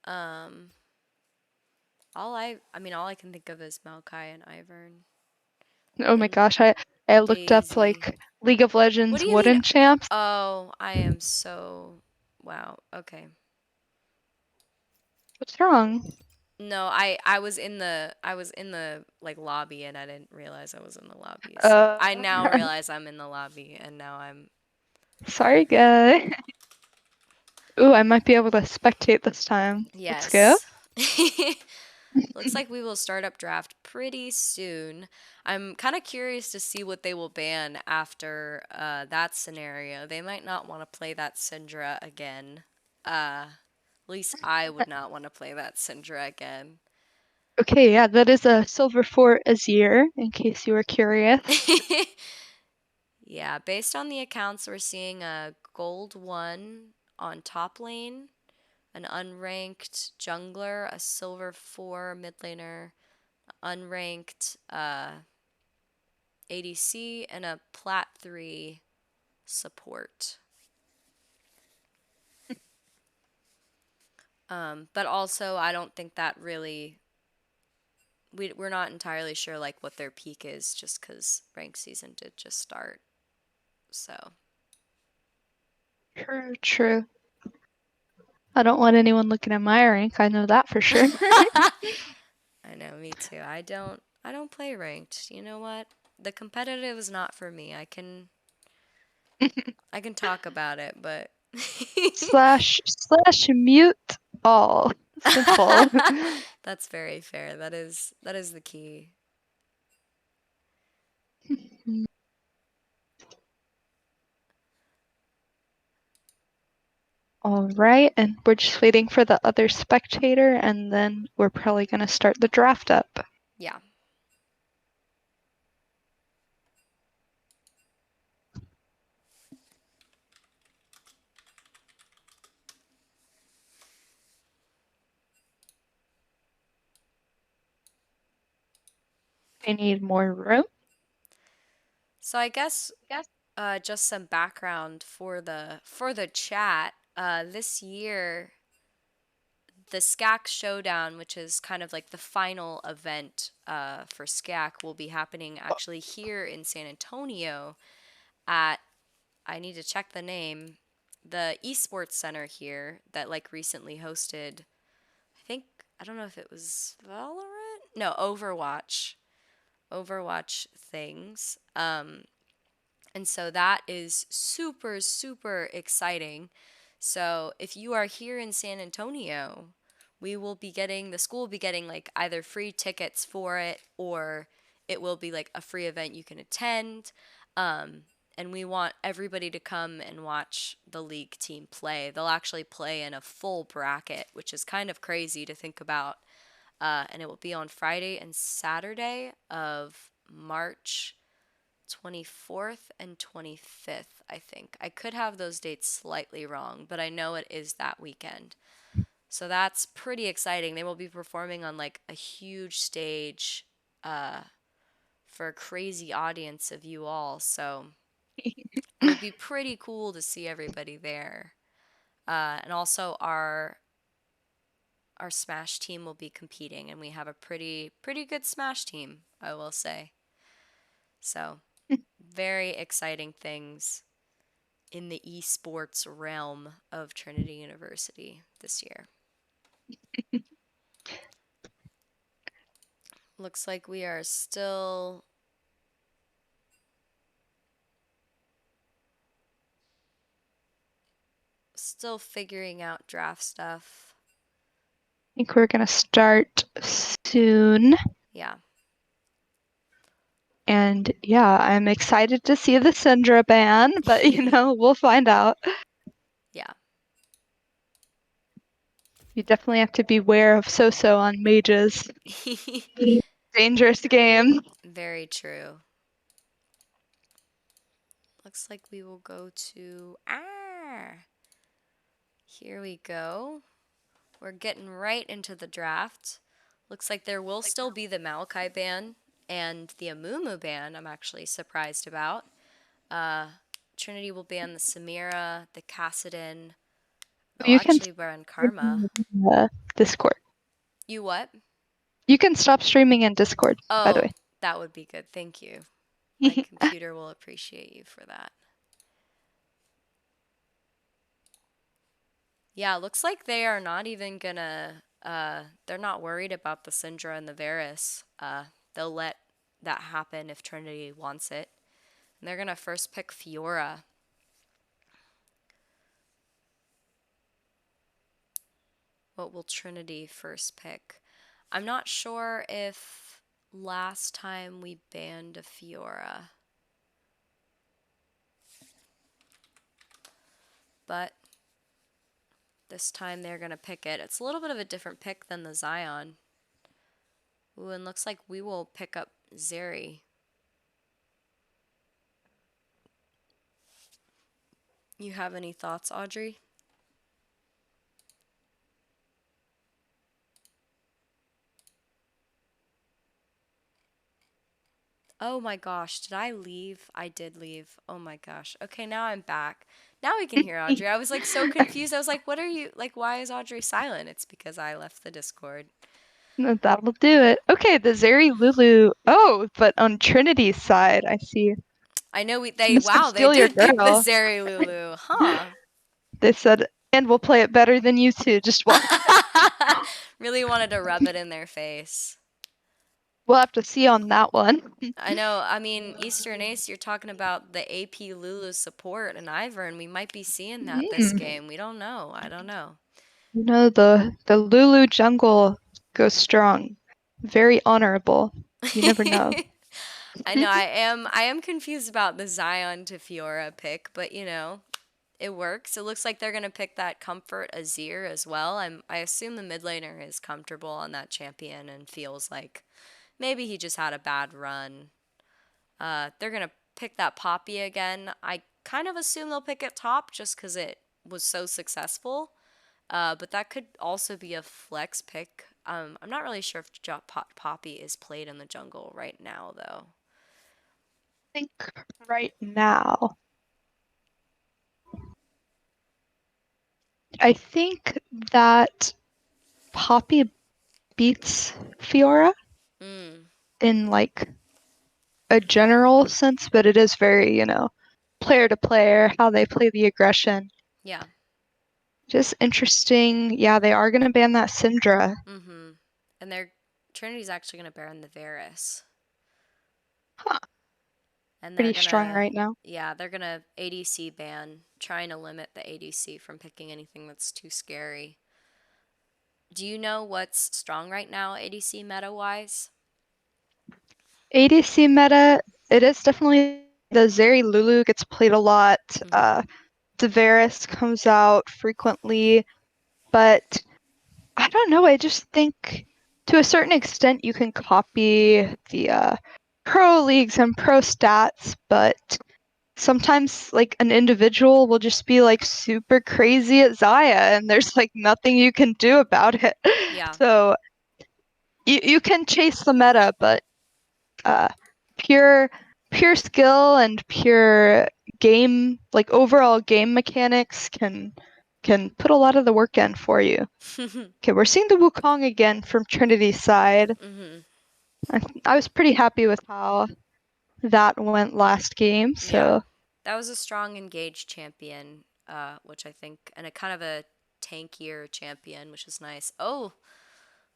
Um, all I can think of is Maokai and Ivern Oh my and gosh, I looked up Daisy. like League of What Legends do you mean? wooden champs. Oh, I am so wow. Okay. What's wrong? No, I was in the like lobby and I didn't realize I was in the lobby. So Uh, I now realize I'm in the lobby and now I'm sorry, guy. Ooh, I might be able to spectate this time. Let's go. yes. Looks like we will start up draft pretty soon. I'm kind of curious to see what they will ban after that scenario. They might not want to play that Syndra again. At least I would not want to play that Syndra again. Okay, yeah, that is a silver for Azir, in case you were curious. Yeah, based on the accounts, we're seeing a gold 1 on top lane, an unranked jungler, a silver 4 mid laner, unranked ADC, and a plat 3 support. But also, I don't think that really. We're not entirely sure like what their peak is just because rank season did just start. So. True, true. I don't want anyone looking at my rank, I know that for sure. I know, me too. I don't play ranked. You know what? The competitive is not for me. I can talk about it, but Slash mute all. Simple. that's very fair. That is the key. All right, and we're just waiting for the other spectator, and then we're probably going to start the draft up. Yeah. I need more room. So I guess just some background for the chat. This year, the SCAC Showdown, which is kind of like the final event for SCAC, will be happening actually here in San Antonio at, I need to check the name, the esports center here that like recently hosted, I think, I don't know if it was Valorant? No, Overwatch things. And so that is super, super exciting. So if you are here in San Antonio, the school will be getting like either free tickets for it or it will be like a free event you can attend. Um, and we want everybody to come and watch the league team play. They'll actually play in a full bracket, which is kind of crazy to think about. And it will be on Friday and Saturday of March 24th and 25th, I think. I could have those dates slightly wrong, but I know it is that weekend. So that's pretty exciting. They will be performing on like a huge stage. Uh, for a crazy audience of you all. So it'll be pretty cool to see everybody there. And also our Smash team will be competing, and we have a pretty good Smash team, I will say. So very exciting things in the esports realm of Trinity University this year. Looks like we are still figuring out draft stuff. I think we're gonna start soon. Yeah. And yeah, I'm excited to see the Syndra ban, but we'll find out. Yeah. You definitely have to beware of So-So on mages. Dangerous game. Very true. Looks like we will go to here we go. We're getting right into the draft. Looks like there will still be the Maokai ban and the Amumu ban. I'm actually surprised about. Uh, Trinity will ban the Samira, the Cassidon. They'll You can actually ban Karma. Discord. You what? You can stop streaming in Discord, by the Oh, way. that would be good. Thank you. My computer will appreciate you for that. Yeah, looks like they are not even gonna they're not worried about the Syndra and the Varus. They'll let that happen if Trinity wants it. And they're gonna first pick Fiora. What will Trinity first pick? I'm not sure if last time we banned a Fiora. But this time they're gonna pick it. It's a little bit of a different pick than the Zion. Ooh, and looks like we will pick up Zeri. You have any thoughts, Audrey? Oh my gosh, did I leave? I did leave. Oh my gosh. Okay, now I'm back. Now we can hear Audrey. I was like so confused. I was like, what are you, like, why is Audrey silent? It's because I left the Discord. That'll do it. Okay, the Zeri Lulu. Oh, but on Trinity's side, I see. I know Mr. wow, they Steal Your did pick the Girl. Zeri Lulu, huh? They said, and we'll play it better than you two. Just watch. Really wanted to rub it in their face. We'll have to see on that one. I know, I mean, Eastern Ace, you're talking about the AP Lulu support and Ivern. We might be seeing that this Mm. game. We don't know. I don't know. The Lulu jungle goes strong. Very honorable. You never know. I know I am confused about the Zion to Fiora pick, but it works. It looks like they're gonna pick that Comfort Azir as well. I assume the mid laner is comfortable on that champion and feels like maybe he just had a bad run. They're gonna pick that Poppy again. I kind of assume they'll pick it top just because it was so successful. But that could also be a flex pick. I'm not really sure if Poppy is played in the jungle right now though. I think right now, I think that Poppy beats Fiora Mm, in like a general sense, but it is very, player to player, how they play the aggression. yeah. Just interesting. Yeah, they are going to ban that Syndra. Mm-hmm. And Trinity's actually gonna ban the Varus. Huh, And they're pretty strong gonna right now. yeah, they're gonna ADC ban, trying to limit the ADC from picking anything that's too scary. Do you know what's strong right now, ADC meta wise? ADC meta, it is definitely the Zeri Lulu gets played a lot. Mm-hmm. Varus comes out frequently, but I don't know. I just think to a certain extent you can copy the pro leagues and pro stats, but sometimes like an individual will just be like super crazy at Zaya and there's like nothing you can do about it. Yeah. So you can chase the meta, but pure skill and pure game, like overall game mechanics can put a lot of the work in for you. Okay, we're seeing the Wukong again from Trinity's side. Mhm. I was pretty happy with how that went last game, Yeah. so That was a strong engaged champion, which I think, and a kind of a tankier champion, which is nice. Oh,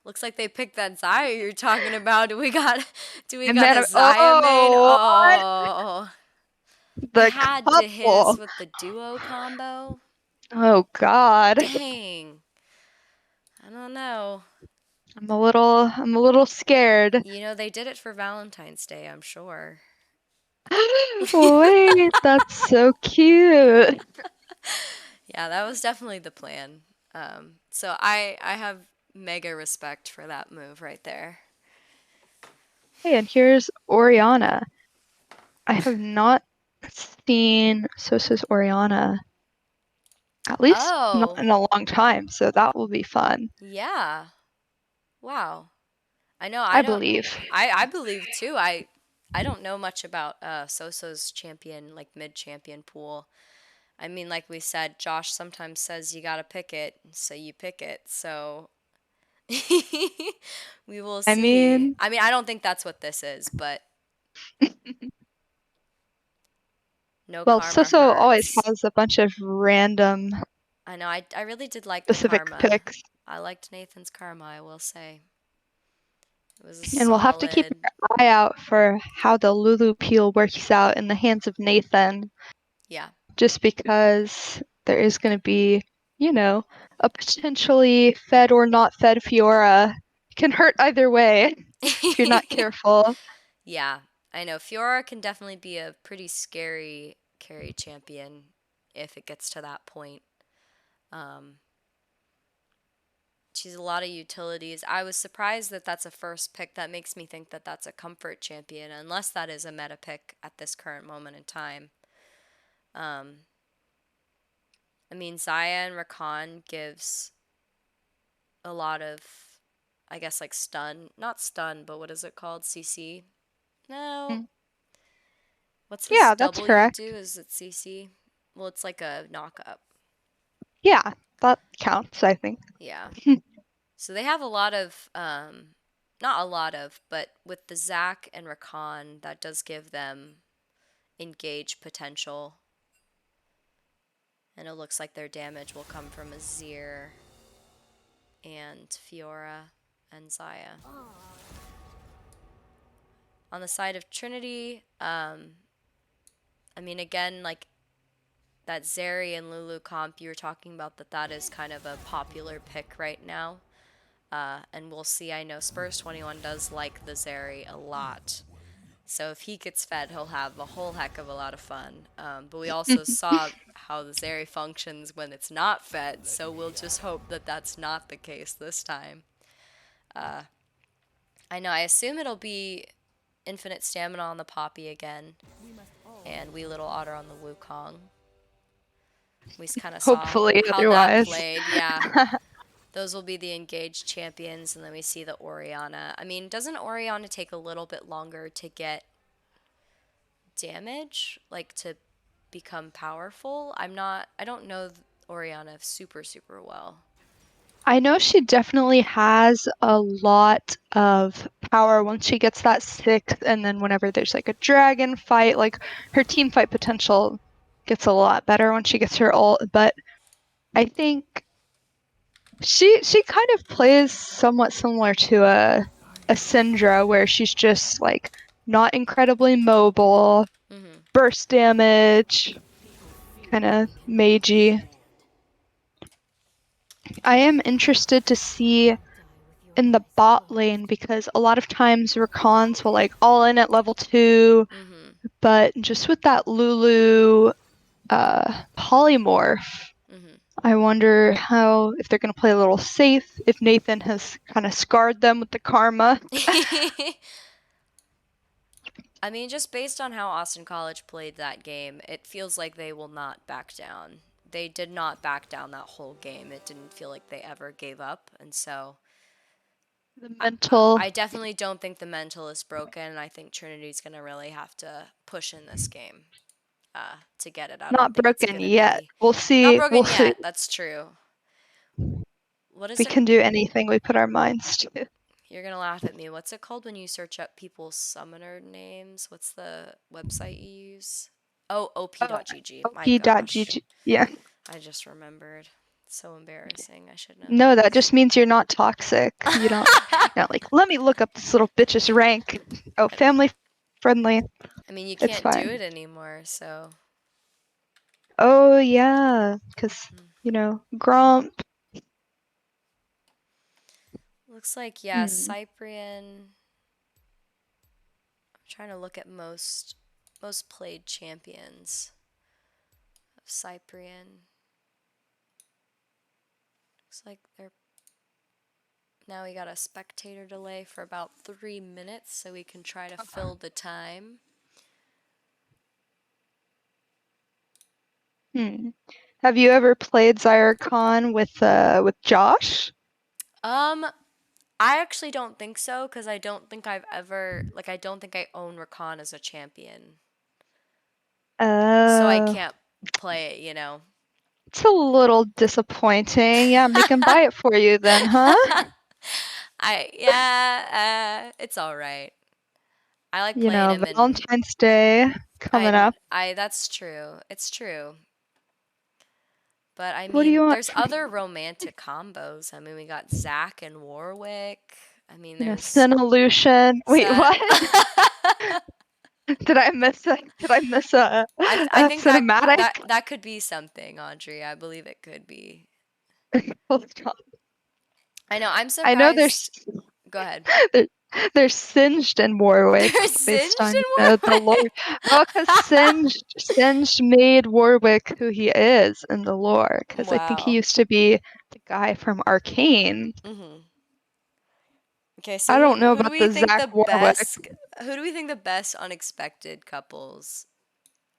looks like they picked that Zaya you're talking about. Do we and got man, a Zaya main? oh, what Oh, they the had to hit us couple? with the duo combo. Oh God, Dang. I don't know. I'm a little scared. You know, they did it for Valentine's Day, I'm sure. Wait, that's so cute. Yeah, that was definitely the plan. So I have mega respect for that move right there. Hey, and here's Oriana. I have not seen Sosa's Oriana, at least not Oh, in a long time, so that will be fun. yeah. Wow. I know. I believe. I believe too. I don't know much about Sosa's champion like mid champion pool. I mean, like we said, Josh sometimes says you gotta pick it, so you pick it. So we will I see. mean, I mean, I don't think that's what this is, but no well, karma Soso always hurts. has a bunch of random I know. I really did like the specific karma. picks, I liked Nathan's karma. I will say it was a and we'll have to keep solid. our eye out for how the Lulu peel works out in the hands of Nathan, Yeah. just because there is going to be, you know, a potentially fed or not fed Fiora. Can hurt either way if you're not careful. Yeah, I know. Fiora can definitely be a pretty scary carry champion if it gets to that point. Um, she's a lot of utilities. I was surprised that that's a first pick. That makes me think that that's a comfort champion, unless that is a meta pick at this current moment in time. Um, I mean, Zaya and Rakan gives a lot of, I guess, like stun. Not stun, but what is it called? CC? No. Mm. What's his Yeah, that's W correct. do? Is it CC? Well, it's like a knock up. Yeah, that counts, I think. Yeah. So they have a lot of, not a lot of, but with the Zac and Rakan, that does give them engage potential. And it looks like their damage will come from Azir and Fiora and Zaya. On the side of Trinity, I mean, again, like that Zeri and Lulu comp you were talking about, that is kind of a popular pick right now. And we'll see. I know Spurs 21 does like the Zeri a lot. So if he gets fed, he'll have a whole heck of a lot of fun. But we also saw how the Zeri functions when it's not fed, so we'll just hope that that's not the case this time. I know, I assume it'll be infinite stamina on the Poppy again, and wee little otter on the Wukong. We kind of saw Hopefully, how that otherwise. played, yeah. Those will be the engaged champions, and then we see the Oriana. I mean, doesn't Oriana take a little bit longer to get damage, like to become powerful? I don't know Oriana super well. I know she definitely has a lot of power once she gets that sixth, and then whenever there's like a dragon fight, like her team fight potential gets a lot better when she gets her ult. But I think she kind of plays somewhat similar to a Syndra, where she's just like not incredibly mobile, Mhm. burst damage, kind of magey. I am interested to see in the bot lane because a lot of times Rakans will like all in at level 2, Mhm. but just with that Lulu polymorph, Mhm. I wonder how if they're gonna play a little safe, if Nathan has kind of scarred them with the karma. I mean, just based on how Austin College played that game, it feels like they will not back down. They did not back down that whole game. It didn't feel like they ever gave up, and so The mental. I definitely don't think the mental is broken. I think Trinity's going to really have to push in this game to get it. I don't Not think it's broken going to yet. be We'll not see. We'll broken see. yet. That's true. What is We it? can do anything we put our minds to. You're going to laugh at me. What's it called when you search up people's summoner names? What's the website you use? Oh, Oh, op.gg. My gosh. op.gg. Yeah. I just remembered. So embarrassing. I should know No, that this. just means you're not toxic. You don't, you're not like, let me look up this little bitch's rank. Oh, family friendly. I mean, you It's can't do fine. it anymore, so. Oh, yeah. Because, Grump. Looks like, yeah, Hmm. Cyprian. I'm trying to look at most played champions of Cyprian. Looks like they're now we got a spectator delay for about 3 minutes, so we can try to fill the time. Hmm. Have you ever played Zyrcon with Josh? Um, I actually don't think so, because I don't think I've ever I don't think I own Rakan as a champion, so I Oh, can't play it. it's a little disappointing. Yeah, make him buy it for you then, huh? It's all right. I like playing him in. Valentine's Day coming up. That's true. It's true. But I What do mean, you want there's for, other romantic combos. I mean, we got Zack and Warwick. I mean, there's Cinelution? Wait, so what? Did I miss a I a think that cinematic? that could be something, Audrey. I believe it could be. Hold on. I know. I'm I know surprised. Go ahead. they're, they're singed in Warwick They're based singed on in the lore. Oh, because Singed made Warwick who he is in the lore. Warwick. Because I think he Wow. used to be the guy from Arcane. Mhm. Okay, so I don't know who do about we the think Zach the Warwick. best who do we think the best unexpected couples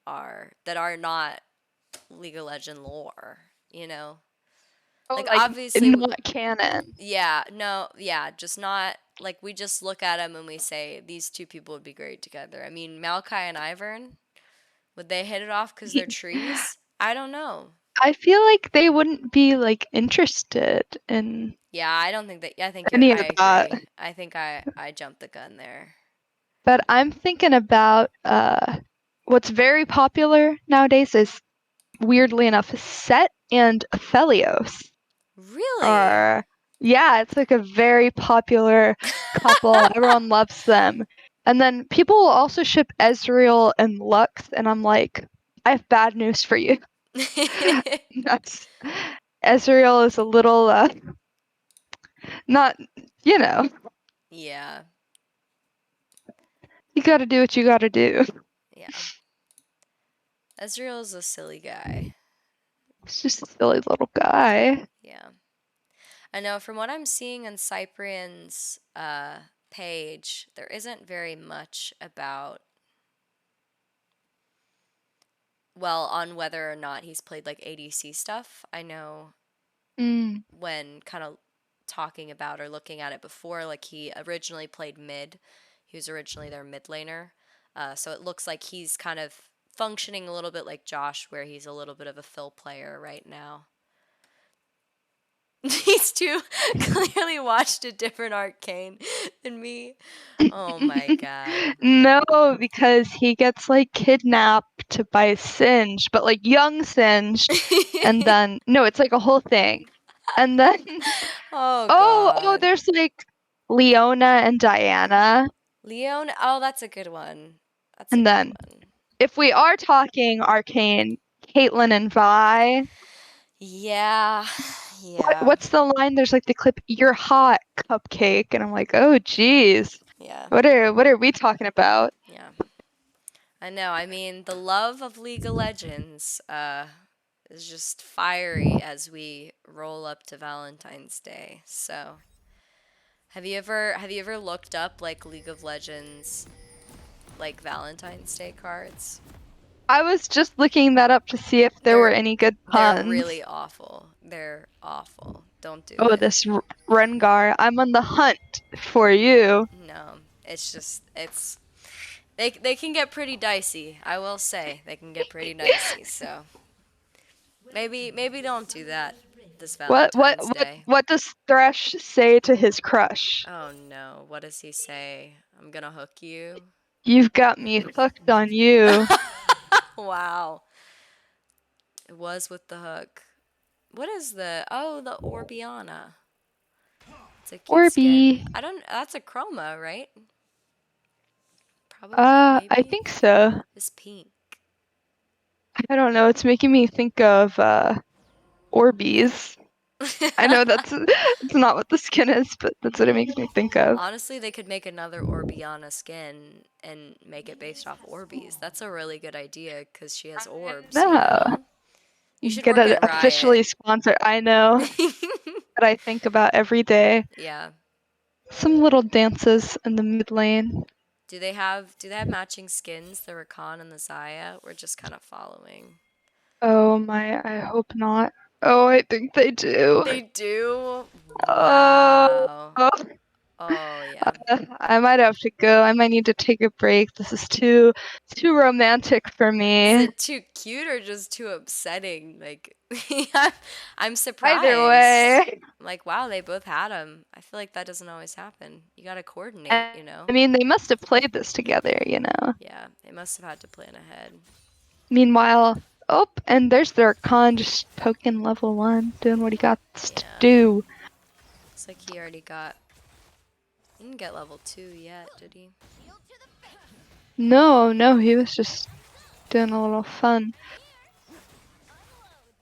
are that are not League of Legend lore, you know? Oh, Like like obviously not canon. yeah, no, yeah, just not like we just look at them and we say these two people would be great together. I mean, Malachi and Ivern, would they hit it off cuz they're He, trees? I don't know. I feel like they wouldn't be like interested in Yeah, I don't think that I think any I of that. agree. I think I jumped the gun there. But I'm thinking about what's very popular nowadays is weirdly enough Set and Aphelios Really? are yeah, it's like a very popular couple. Everyone loves them. And then people will also ship Ezreal and Lux, and I'm like, I have bad news for you. That's Ezreal is a little not you know, Yeah. you gotta do what you gotta do. Yeah. Ezreal's a silly guy. It's just a silly little guy. Yeah. I know from what I'm seeing on Cyprian's page, there isn't very much about, well, on whether or not he's played like ADC stuff. I know Mm. when kind of talking about or looking at it before, like he originally played mid. He was originally their mid laner. So it looks like he's kind of functioning a little bit like Josh, where he's a little bit of a fill player right now. These two clearly watched a different Arcane than me. Oh my god. No, because he gets like kidnapped by Singed, but like young Singed, and then no, it's like a whole thing. And then Oh oh, god. there's like Leona and Diana. Leon, oh, that's a good one. That's a And good then one. if we are talking Arcane, Caitlyn and Vi. Yeah. Yeah. What's the line? There's like the clip, "You're hot, cupcake," and I'm like, oh geez, Yeah. what are we talking about? Yeah. I know. I mean, the love of League of Legends is just fiery as we roll up to Valentine's Day. So, have you ever looked up like League of Legends like Valentine's Day cards? I was just looking that up to see if there were They're any good they're puns. really awful. They're awful. Don't do Oh, it. this Rengar. I'm on the hunt for you. No, it's just it's they can get pretty dicey. I will say they can get pretty dicey. So maybe don't do that this What what Valentine's what Day. what does Thresh say to his crush? Oh no, what does he say? I'm gonna hook you. You've got me hooked on you. Wow, it was with the hook. What is the Orbiana? It's a cute skin. Orby. I don't. That's a chroma, right? Probably, I maybe. think so. It's pink. I don't know. It's making me think of Orbeez. I know that's it's not what the skin is, but that's what it makes me think of. Honestly, they could make another Orbiana skin and make it based off Orbeez. That's a really good idea because she has orbs, you No, know? You should get work it at Riot. officially sponsored. I know that I think about every day. Yeah. Some little dances in the mid lane. Do they have matching skins, the Rakan and the Zaya? We're just kind of following. Oh my, I hope not. Oh, I think they do. They do? Oh, Wow. Oh yeah. I might have to go. I might need to take a break. This is too romantic for Is me. it too cute or just too upsetting? Like, yeah, I'm Either surprised. way. I'm like, wow, they both had him. I feel like that doesn't always happen. You gotta coordinate, I you know? I mean, they must have played this together. Yeah, they must have had to plan ahead. Meanwhile, oh, and there's their Khan just poking level 1, doing what he got to Yeah. do. Looks like he already got. He didn't get level 2 yet, did he? No, he was just doing a little fun.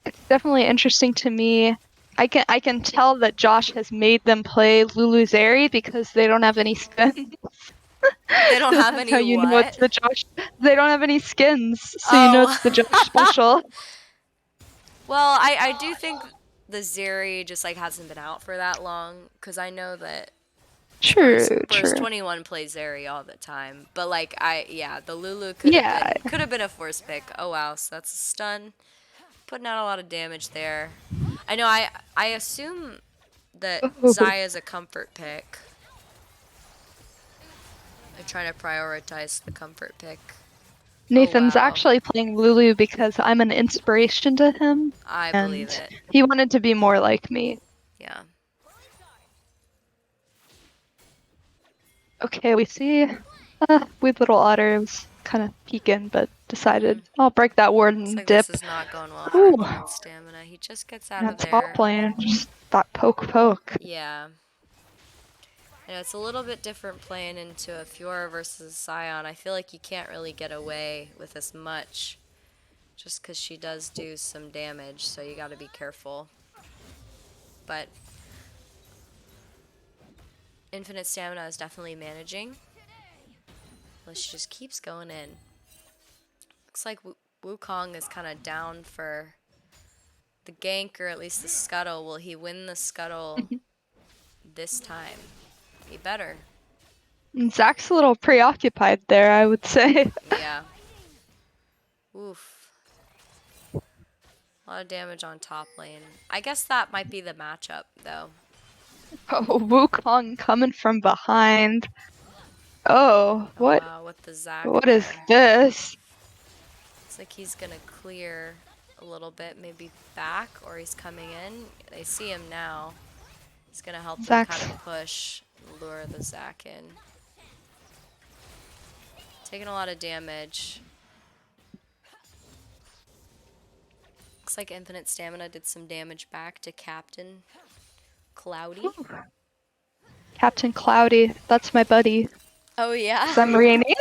It's definitely interesting to me. I can tell that Josh has made them play Lulu Zeri because they don't have any skins. They don't have That's any how you know it's what? the Josh. They don't have any skins, so you know Oh. it's the Josh special. Well, I do think the Zeri just like hasn't been out for that long because I know that Spurs True, Spurs true. 21 plays Zeri all the time. But like yeah, the Lulu Yeah, could have been a force pick. Oh wow, so that's a stun. Putting out a lot of damage there. I know I assume that oh, Zaya's a comfort pick. I'm trying to prioritize the comfort pick. Oh Nathan's wow. actually playing Lulu because I'm an inspiration to him, I believe and it. he wanted to be more like me. Yeah. Okay, we see Weird Little Otter was kind of peeking, but decided Mhm. I'll break that ward Looks and like dip. this is not going well for Ooh, Infinite Stamina. He just gets out of that top there. lane, just that poke. Yeah. You know, it's a little bit different playing into a Fiora versus a Scion. I feel like you can't really get away with as much just because she does do some damage, so you got to be careful. But Infinite Stamina is definitely managing. Well, she just keeps going in. Looks like Wukong is kind of down for the gank, or at least the scuttle. Will he win the scuttle this time? He better. And Zach's a little preoccupied there, I would say. Yeah. Oof. A lot of damage on top lane. I guess that might be the matchup, though. Oh, Wukong coming from behind. Oh, Oh, what wow, with the Zac what is there. this? Looks like he's going to clear a little bit, maybe back, or he's coming in. They see him now. He's going to help them kind Zach's of push, lure the Zac in. Taking a lot of damage. Looks like Infinite Stamina did some damage back to Captain Cloudy. Captain Cloudy. That's my buddy. Oh, Cause yeah? I'm Rainy.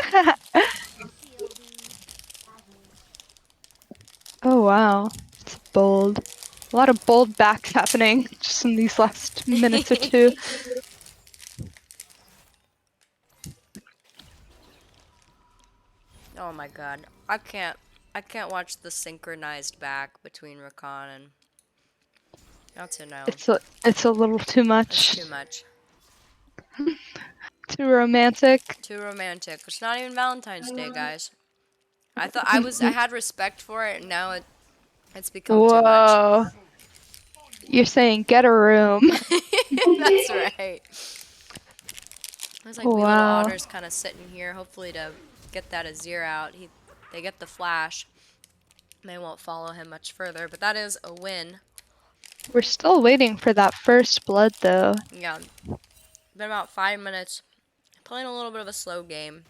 Oh wow, it's bold. A lot of bold backs happening just in these last minutes or two. Oh my god. I can't watch the synchronized back between Rakan and that's a no. It's a little too That's much. too much. Too romantic. Too romantic. It's not even Valentine's Day, guys. I had respect for it, and now it's become too much. Whoa. You're saying get a room. That's right. It's like wee little Wow. Otter's kind of sitting here, hopefully to get that Azir out. They get the flash. They won't follow him much further, but that is a win. We're still waiting for that first blood, though. Yeah, been about 5 minutes. Playing a little bit of a slow game.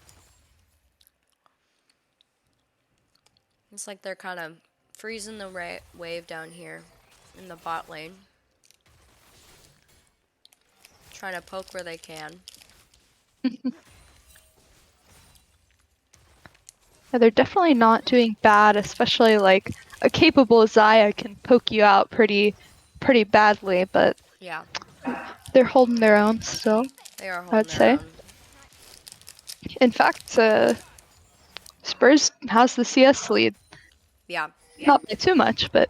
It's like they're kind of freezing the wave down here in the bot lane. Trying to poke where they can. Yeah, they're definitely not doing bad, especially like a capable Xayah can poke you out pretty badly, but Yeah, they're holding their own still, they are I holding would their say. own. In fact, Spurs has the CS lead. Yeah. Not by too much, but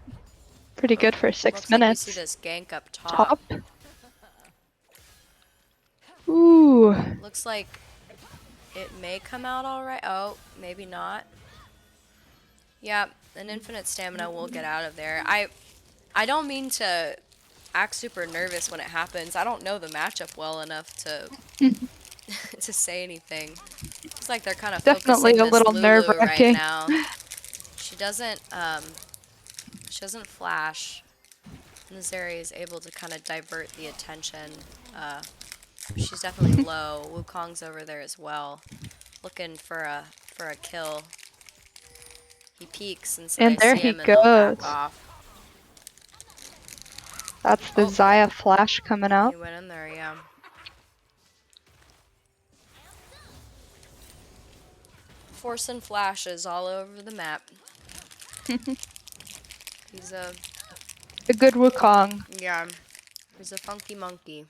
pretty good for 6 Looks like we see minutes. this gank up top. Top. Ooh. Looks like it may come out alright. Oh, maybe not. Yeah, an infinite stamina will get out of there. I don't mean to act super nervous when it happens. I don't know the matchup well enough to to say anything. It's like they're kind of Definitely focusing a this little Lulu right nerve-wracking. now. She doesn't flash. Nazari is able to kind of divert the attention. She's definitely low. Wukong's over there as well, looking for a kill. He peeks, and so And they there see he him, and they'll goes. back off. That's the Oh, Xayah flash coming he out. went in there, yeah. Forcing flashes all over the map. He's a A good Wukong. yeah. He's a funky monkey.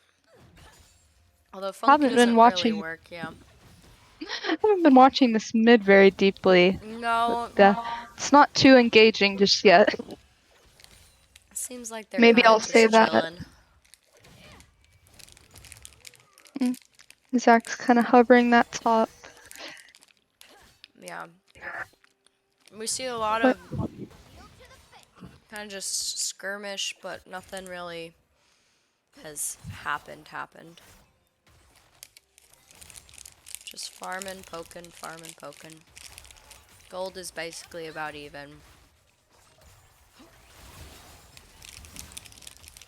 Although funky Haven't been doesn't really watching work, yeah. haven't been watching this mid very deeply. No, But, it's not too engaging just yet. seems like they're Maybe kind I'll of say just that. chilling. Zach's kind of hovering that top. Yeah. We see a lot But of kind of just skirmish, but nothing really has happened. Just farming, poking. Gold is basically about even.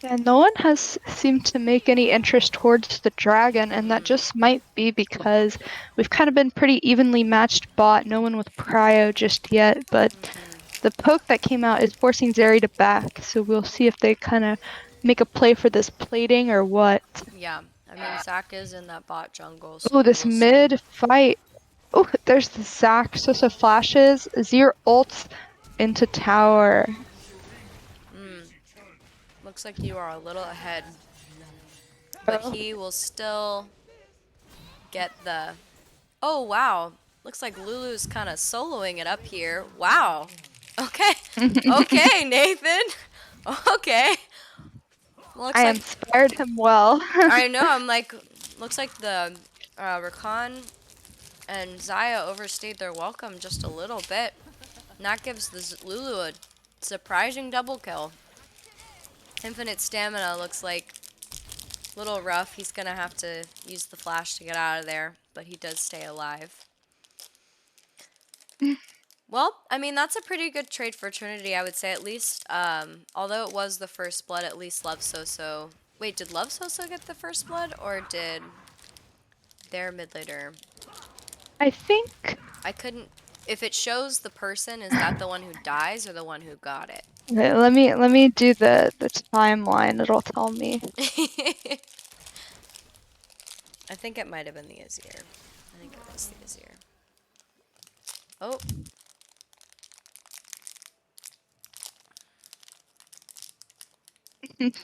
yeah, no one has seemed to make any interest towards the dragon, and that just might be because we've kind of been pretty evenly matched bot. No one with prio just yet, but the poke that came out is forcing Zeri to back, so we'll see if they kind of make a play for this plating or what. Yeah, I mean, Zac is in that bot jungle, so Oh, we this will see. mid fight. Oh, there's the Zac. So flashes. Azir ults into tower. Looks like you are a little ahead, but Oh. he will still get the. Oh wow! Looks like Lulu's kind of soloing it up here. Wow. Okay. Okay, Nathan. Okay. Looks I like inspired him well. I know. I'm like, looks like the Rakan and Xayah overstayed their welcome just a little bit. And that gives the Lulu a surprising double kill. Infinite stamina looks like a little rough. He's gonna have to use the flash to get out of there, but he does stay alive. Well, I mean, that's a pretty good trade for Trinity, I would say, at least. Although it was the first blood, at least Love Soso. Wait, did Love Soso get the first blood, or did their mid laner? I think. I couldn't. If it shows the person, is that the one who dies or the one who got it? Okay, let me do the timeline. It'll tell me. I think it might have been the Azir. I think it was the Azir. Oh,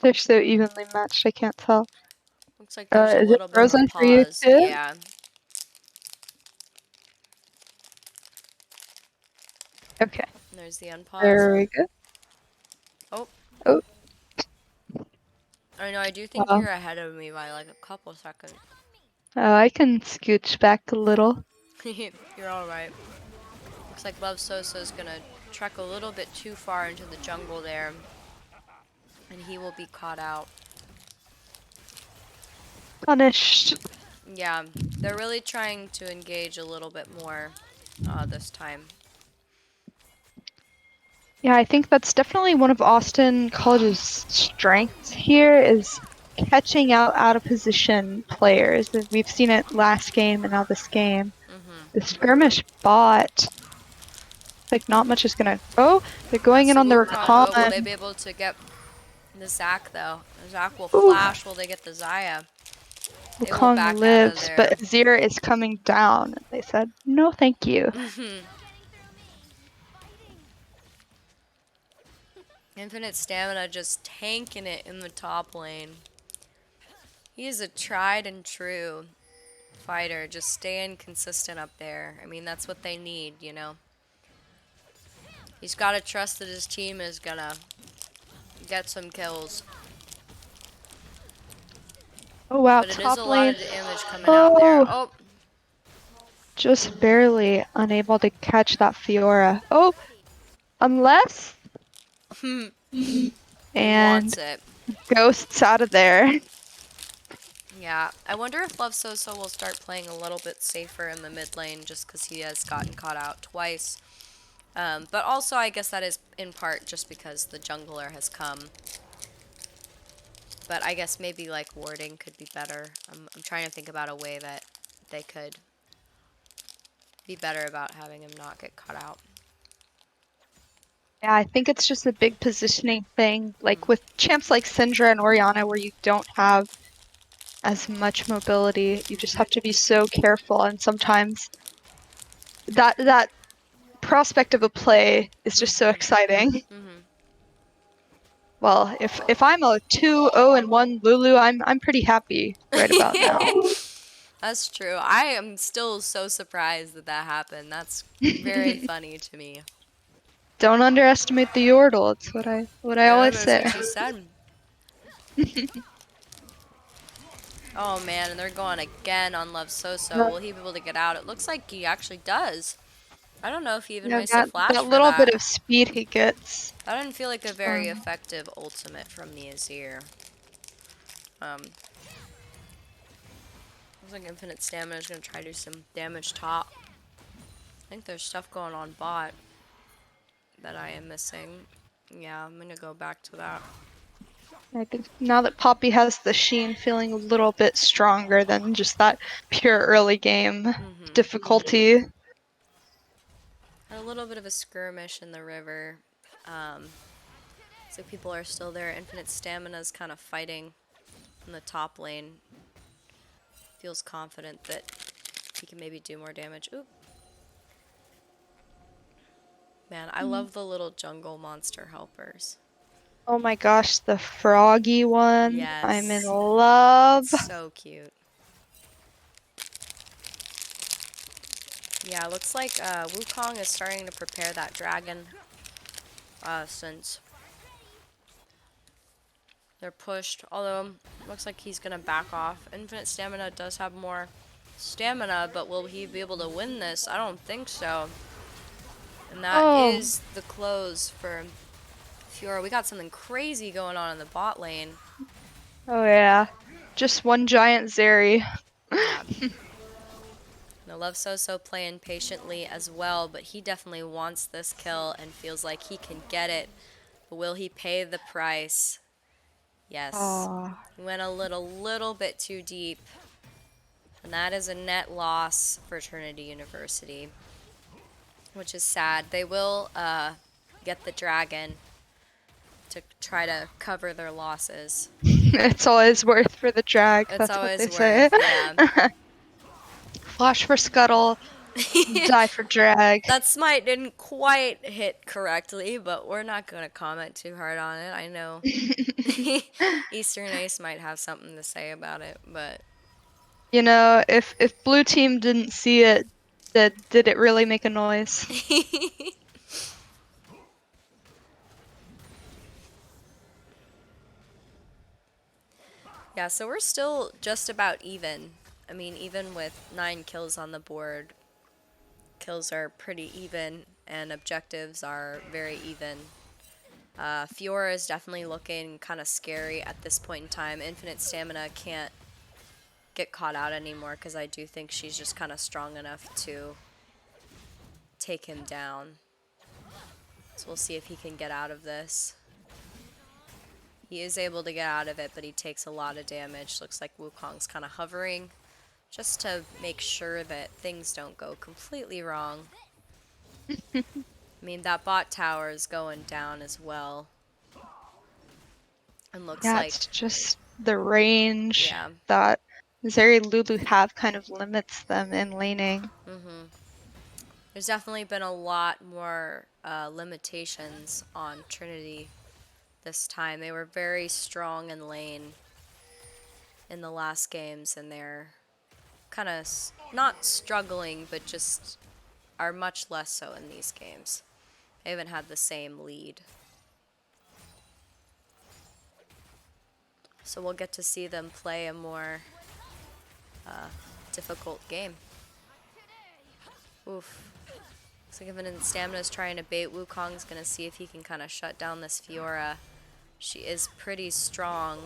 They're so evenly matched. I can't tell. looks like there's a Is it little bit of a frozen for you pause. too? Yeah. Okay. There's the unpause. There we go. Oh, Oh, I know. I do think wow. you're ahead of me by like a couple seconds. Oh, I can scooch back a little. You're all right. Looks like Love Sosa's gonna trek a little bit too far into the jungle there, and he will be caught out. Punished. Yeah, they're really trying to engage a little bit more this time. Yeah, I think that's definitely one of Austin College's strengths here is catching out of position players. We've seen it last game and now this game. The skirmish bot, like not much is gonna. Oh, they're going That's in the on the Wukong. Oh, will recon. they be able to get the SCAC though? The SCAC will Ooh, flash. Will they get the Xayah? They will Wukong back out of lives, but there. Azir is coming down. They said, no, thank you. Infinite Stamina just tanking it in the top lane. He is a tried and true fighter, just staying consistent up there. I mean, that's what they need, you know? He's got to trust that his team is gonna get some kills. Oh wow, But it is a top lot lane. of damage coming out there. Oh, Oh, just barely unable to catch that Fiora. Oh, unless he and wants it. ghosts out of there. Yeah, I wonder if Love Soso will start playing a little bit safer in the mid lane just because he has gotten caught out twice. But also, I guess that is in part just because the jungler has come. But I guess maybe like warding could be better. I'm trying to think about a way that they could be better about having him not get caught out. Yeah, I think it's just a big positioning thing. Like with champs like Syndra and Orianna, where you don't have as much mobility, you just have to be so careful. And sometimes that prospect of a play is just so exciting. Well, if I'm a 2-0-1 Lulu, I'm pretty happy right about now. That's true. I am still so surprised that that happened. That's very funny to me. Don't underestimate the Yordle. It's what I Yeah, always that's say. what she said. Oh man, and they're going again on Love Soso. Will he be able to get out? It looks like he actually does. I don't know if he even Yeah, missed a that flash for little bit that. of speed he gets. That didn't feel like a very effective ultimate from the Azir. Looks like Infinite Stamina is going to try to do some damage top. I think there's stuff going on bot that I am missing. Yeah, I'm going to go back to that. I think now that Poppy has the Sheen, feeling a little bit stronger than just that pure early game difficulty. Had a little bit of a skirmish in the river. So people are still there. Infinite Stamina is kind of fighting in the top lane. Feels confident that he can maybe do more damage. Oop. Man, I love the little jungle monster helpers. Oh my gosh, the froggy one. I'm in Yes. love. It's so cute. Yeah, looks like Wukong is starting to prepare that dragon since they're pushed. Although, looks like he's going to back off. Infinite Stamina does have more stamina, but will he be able to win this? I don't think so. And that Oh, is the close for Fiora. We got something crazy going on in the bot lane. oh yeah. Just one giant Zeri. Yeah. I love Soso playing patiently as well, but he definitely wants this kill and feels like he can get it. But will he pay the price? Yes. Oh, He went a little bit too deep. And that is a net loss for Trinity University, which is sad. They will get the dragon to try to cover their losses. it's always worth for the drag. It's That's what they always say. worth, yeah. Flash for Scuttle, die for drag. That smite didn't quite hit correctly, but we're not going to comment too hard on it. I know Eastern Ace might have something to say about it, but You know, if blue team didn't see it, did it really make a noise? yeah, so we're still just about even. I mean, even with 9 kills on the board, kills are pretty even and objectives are very even. Fiora is definitely looking kind of scary at this point in time. Infinite Stamina can't get caught out anymore because I do think she's just kind of strong enough to take him down. So we'll see if he can get out of this. He is able to get out of it, but he takes a lot of damage. Looks like Wukong's kind of hovering just to make sure that things don't go completely wrong. I mean, that bot tower is going down as well. And looks Yeah, like, it's just the range yeah. that Zeri Lulu have kind of limits them in laning. There's definitely been a lot more limitations on Trinity this time. They were very strong in lane in the last games, and they're kind of not struggling, but just are much less so in these games. They haven't had the same lead. So we'll get to see them play a more difficult game. Oof. Looks like Infinite Stamina is trying to bait. Wukong's going to see if he can kind of shut down this Fiora. She is pretty strong.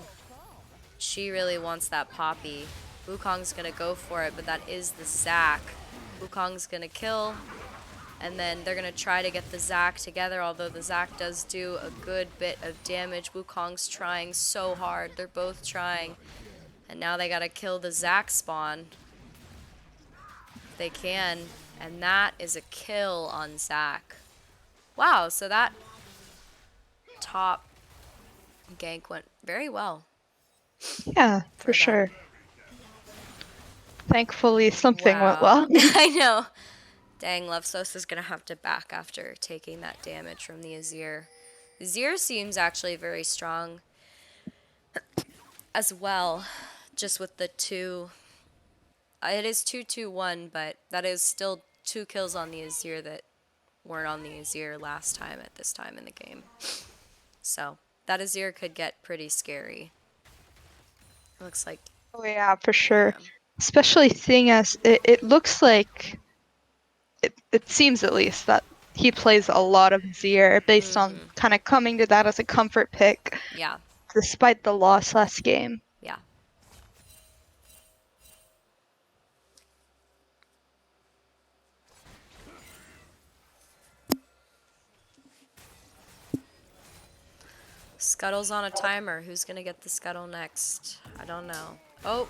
She really wants that Poppy. Wukong's going to go for it, but that is the SCAC. Wukong's going to kill, and then they're going to try to get the SCAC together, although the SCAC does do a good bit of damage. Wukong's trying so hard. They're both trying. And now they got to kill the SCAC spawn. If they can. And that is a kill on SCAC. Wow, so that top gank went very well. Yeah, for sure. Them. Thankfully, something went Wow. well. I know. Dang, Levsos is going to have to back after taking that damage from the Azir. Azir seems actually very strong as well, just with the two. It is 2-2-1, but that is still 2 kills on the Azir that weren't on the Azir last time at this time in the game. So that Azir could get pretty scary. It looks like. Oh yeah, for sure. Yeah. Especially seeing as it looks like, it seems at least, that he plays a lot of Azir based on kind of coming to that as a comfort pick. Yeah. Despite the loss last game. Yeah. Scuttle's on a timer. Who's going to get the Scuttle next? I don't know. Oh.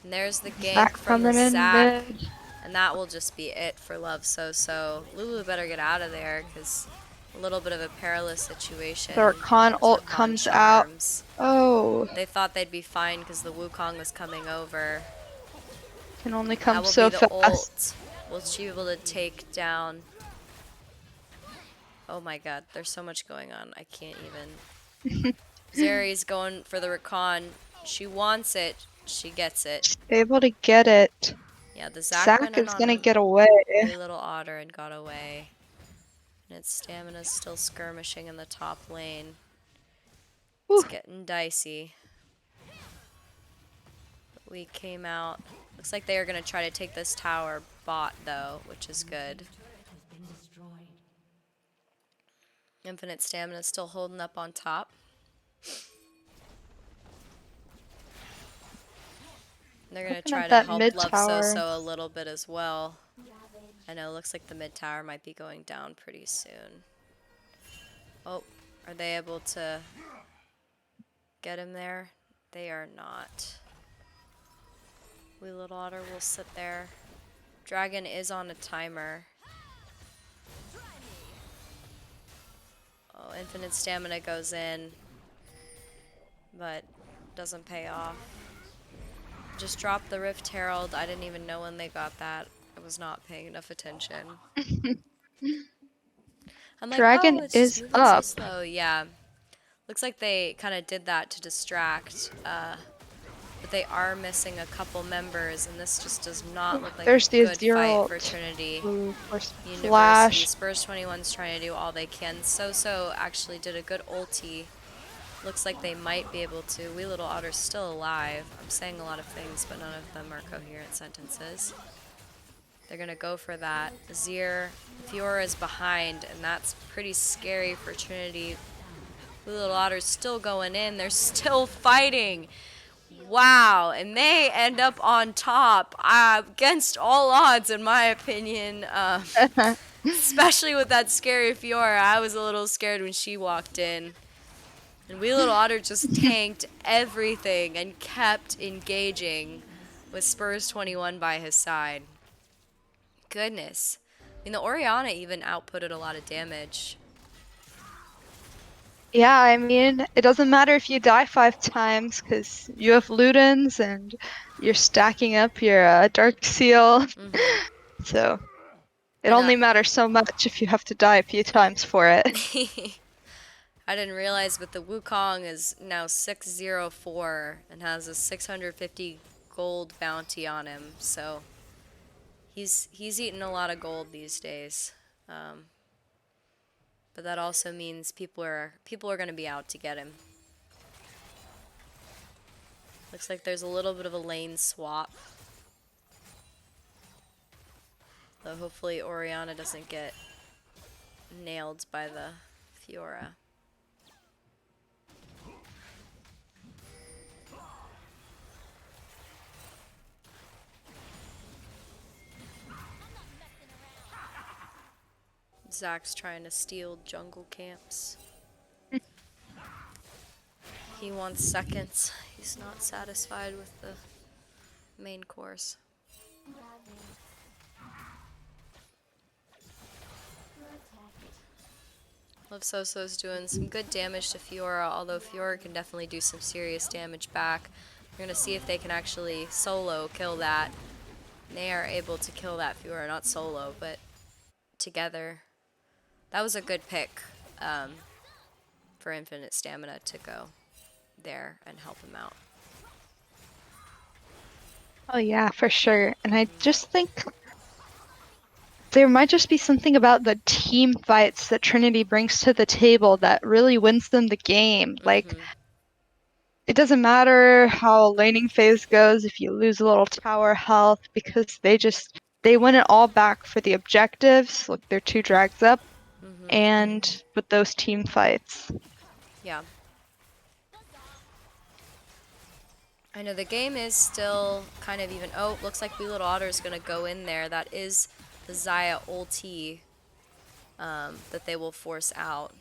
And there's the gank from the SCAC. And that will just be it for Levsos. Lulu better get out of there because a little bit of a perilous situation. The Rakan ult comes out. Oh. They thought they'd be fine because the Wukong was coming over. Can only come so fast. Ult. Will she be able to take down? Oh my god, there's so much going on. I can't even. Zeri's going for the Rakan. She wants it. She gets it. She's able to get it. Yeah, the SCAC is gonna get away. Little otter and got away. And its Stamina's still skirmishing in the top lane. It's getting dicey. But we came out. Looks like they are gonna try to take this tower bot though, which is good. Infinite Stamina still holding up on top. They're going to try to help Levsos a little bit as well. I know, looks like the mid tower might be going down pretty soon. Oh, are they able to get him there? They are not. Wee Little Otter will sit there. Dragon is on a timer. Oh, Infinite Stamina goes in, but doesn't pay off. Just dropped the Rift Herald. I didn't even know when they got that. I was not paying enough attention. I'm like, Dragon is up. So slow. Yeah. Looks like they kind of did that to distract, but they are missing a couple members, and this just does not look like a good fight for Trinity University. Spurs 21's trying to do all they can. So actually did a good ulti. Looks like they might be able to. Wee Little Otter's still alive. I'm saying a lot of things, but none of them are coherent sentences. They're going to go for that. Azir, Fiora is behind, and that's pretty scary for Trinity. Blue Little Otter's still going in. They're still fighting. Wow, and they end up on top against all odds, in my opinion. Especially with that scary Fiora. I was a little scared when she walked in. And Wee Little Otter just tanked everything and kept engaging with Spurs 21 by his side. Goodness. I mean, the Orianna even outputted a lot of damage. Yeah, I mean, it doesn't matter if you die 5 times because you have Ludens and you're stacking up your Dark Seal. Mm-hmm. So it And only matters so much if you have to die a few times for it. I didn't realize, but the Wukong is now 604 and has a 650 gold bounty on him. So he's eating a lot of gold these days. Um, but that also means people are going to be out to get him. Looks like there's a little bit of a lane swap. Though hopefully Orianna doesn't get nailed by the Fiora. Zach's trying to steal jungle camps. He wants seconds. He's not satisfied with the main course. Love Soso's doing some good damage to Fiora, although Fiora can definitely do some serious damage back. We're going to see if they can actually solo kill that. They are able to kill that Fiora, not solo, but together. That was a good pick for Infinite Stamina to go there and help him out. Oh yeah, for sure. And I just think there might just be something about the team fights that Trinity brings to the table that really wins them the game. Like, Mm-hmm. it doesn't matter how laning phase goes if you lose a little tower health because they win it all back for the objectives. Look, they're 2 drags up Mm-hmm. and with those team fights. Yeah. I know the game is still kind of even. Oh, looks like Wee Little Otter is going to go in there. That is the Xayah ulti that they will force out.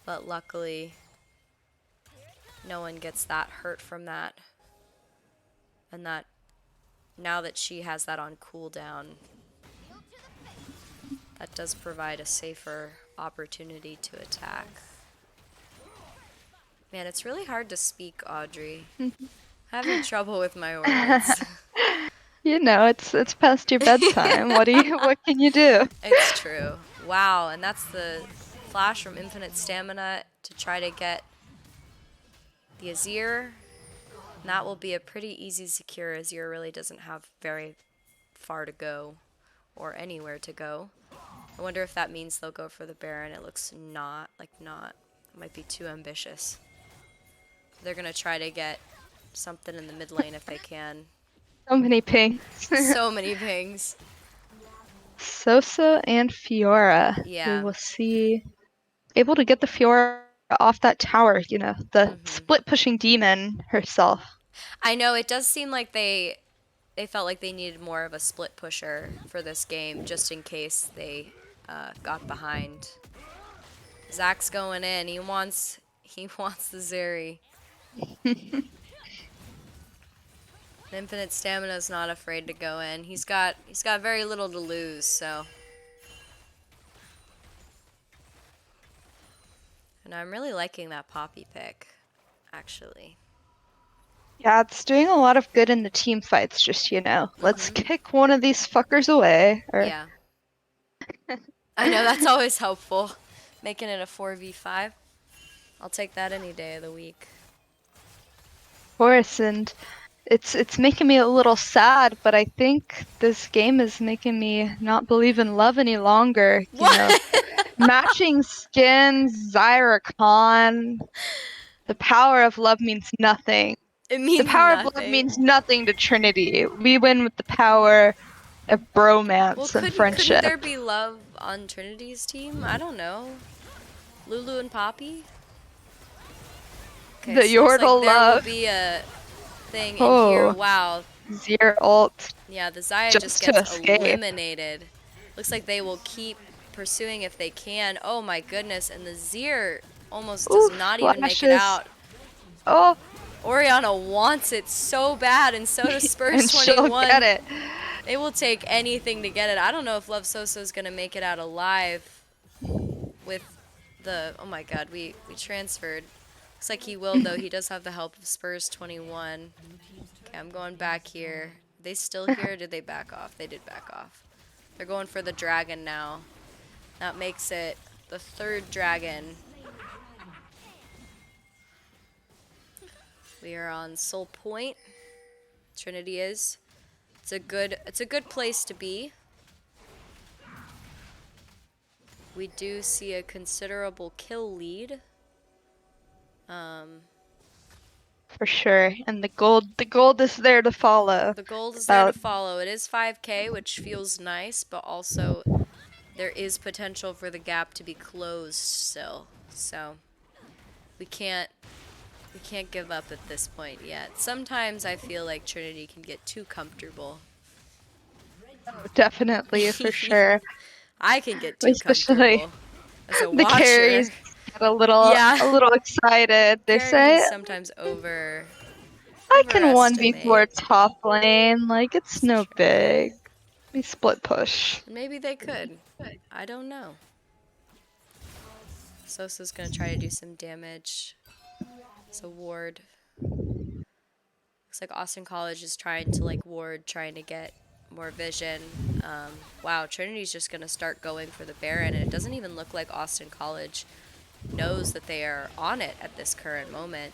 But luckily, no one gets that hurt from that. And that now that she has that on cooldown, that does provide a safer opportunity to attack. Man, it's really hard to speak, Audrey. Having trouble with my words. You know, it's past your bedtime. What can you do? It's true. Wow, and that's the flash from Infinite Stamina to try to get the Azir. And that will be a pretty easy secure. Azir really doesn't have very far to go or anywhere to go. I wonder if that means they'll go for the Baron. It looks not. It might be too ambitious. They're going to try to get something in the mid lane if they can. So many pings. So many pings. Sosa and Fiora. We Yeah. will see. Able to get the Fiora off that tower, the split pushing demon herself. I know it does seem like they felt like they needed more of a split pusher for this game, just in case they got behind. Zach's going in. He wants the Zeri. Infinite Stamina's not afraid to go in. He's got very little to lose, so. And I'm really liking that Poppy pick, actually. Yeah, it's doing a lot of good in the team fights, just, let's kick one of these fuckers away. Yeah. I know, that's always helpful. Making it a 4v5. I'll take that any day of the week. Of course, and it's making me a little sad, but I think this game is making me not believe in love any longer. What? Matching skins, Zyra Khan. The power of love means nothing. It means The power of love nothing. means nothing to Trinity. We win with the power a Well, bromance and couldn't friendship. there be love on Trinity's team? I don't know. Lulu and Poppy? Okay, The so looks like Yordle there will love. be a thing in here. Oh, Wow. Zero ult Yeah, the Zaya just just to gets escape. eliminated. Looks like they will keep pursuing if they can. Oh my goodness, and the Zir almost does Ooh, not even make it flashes. out. Oh, Oriana wants it so bad, and so does Spurs and she'll get 21. it. They will take anything to get it. I don't know if Love Soso is going to make it out alive with the... Oh my god, we transferred. Looks like he will, though. He does have the help of Spurs 21. Okay, I'm going back here. Are they still here, or did they back off? They did back off. They're going for the dragon now. That makes it the third dragon. We are on Soul Point. Trinity is. It's a good place to be. We do see a considerable kill lead. For sure. And the gold is there to follow. The gold is there to About follow. It is 5K, which feels nice, but also there is potential for the gap to be closed still. So we can't give up at this point yet. Sometimes I feel like Trinity can get too comfortable. definitely for sure. I can get too Especially comfortable as a the carries watcher. get a Yeah. little excited. They Karen can say, sometimes I can 1v4 overestimate. top lane, like it's It's no true. big. We split push. Maybe they could. I don't know. Sosa's gonna try to do some damage. It's a ward. Looks like Austin College is trying to ward, trying to get more vision. Wow, Trinity's just gonna start going for the Baron, and it doesn't even look like Austin College knows that they are on it at this current moment.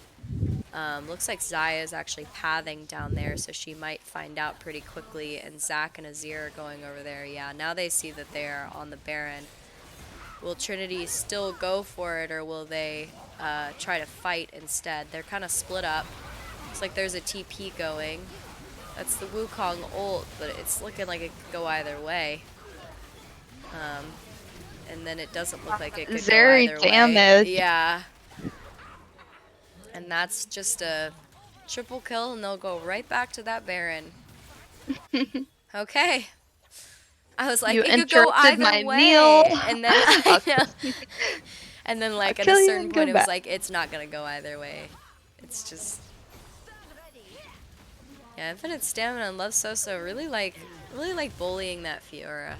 Looks like Zaya is actually pathing down there, so she might find out pretty quickly, and Zach and Azir are going over there. Yeah, now they see that they are on the Baron. Will Trinity still go for it, or will they try to fight instead? They're kind of split up. Looks like there's a TP going. That's the Wukong ult, but it's looking like it could go either way. And then it doesn't look like it could go Very either way. damaged. Yeah. And that's just a triple kill, and they'll go right back to that Baron. Okay. I was like, You it could go interrupted either my meal. way. And then I'll, I know. And then I'll at a kill you certain and go point it was back. like it's not gonna go either way. It's just yeah, Infinite Stamina and Love Soso really like bullying that Fiora.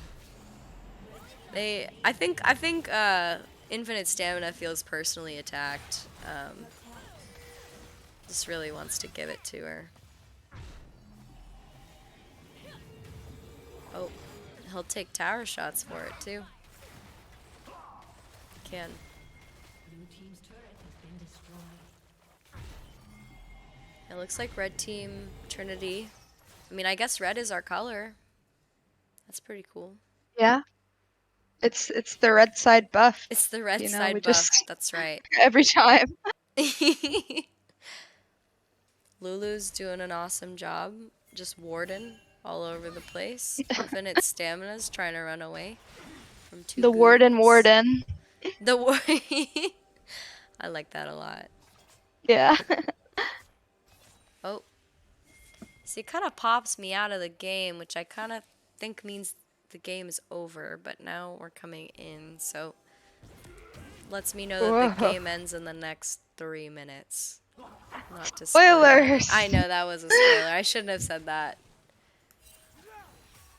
I think Infinite Stamina feels personally attacked. Just really wants to give it to her. Oh, he'll take tower shots for it too. Can. It looks like red team Trinity. I mean, I guess red is our color. That's pretty cool. Yeah, it's the red side buff. It's the red We side buff. just That's right. every time. Lulu's doing an awesome job. Just warding all over the place. Infinite Stamina's trying to run away from two The warden goons. warden. The war. I like that a lot. Yeah. Oh. See, it kind of pops me out of the game, which I kind of think means the game is over, but now we're coming in, so lets me know that the Whoa. game ends in the next 3 minutes. Not to spoil it. Spoilers. I know that was a spoiler. I shouldn't have said that.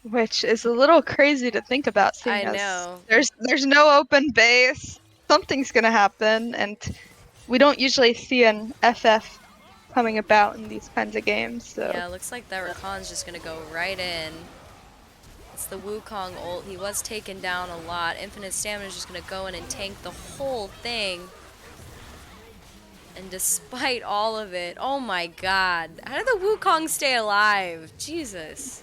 Which is a little crazy to think about, I seeing as know. there's no open base. Something's gonna happen, and we don't usually see an FF coming about in these kinds of games. So Yeah, it looks like that Rakan's just gonna go right in. It's the Wukong ult. He was taken down a lot. Infinite Stamina is just gonna go in and tank the whole thing. And despite all of it, oh my god. How did the Wukong stay alive? Jesus.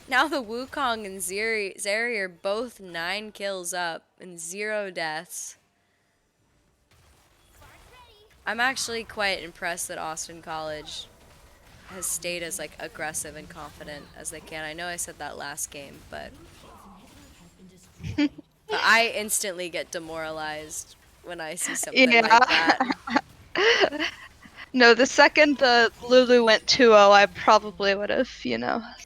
Now the Wukong and Zeri are both 9 kills up and 0 deaths. I'm actually quite impressed that Austin College has stayed as like aggressive and confident as they can. I know I said that last game, but I instantly get demoralized when I see something Yeah. like that. No, the second the Lulu went 2-0, I probably would have,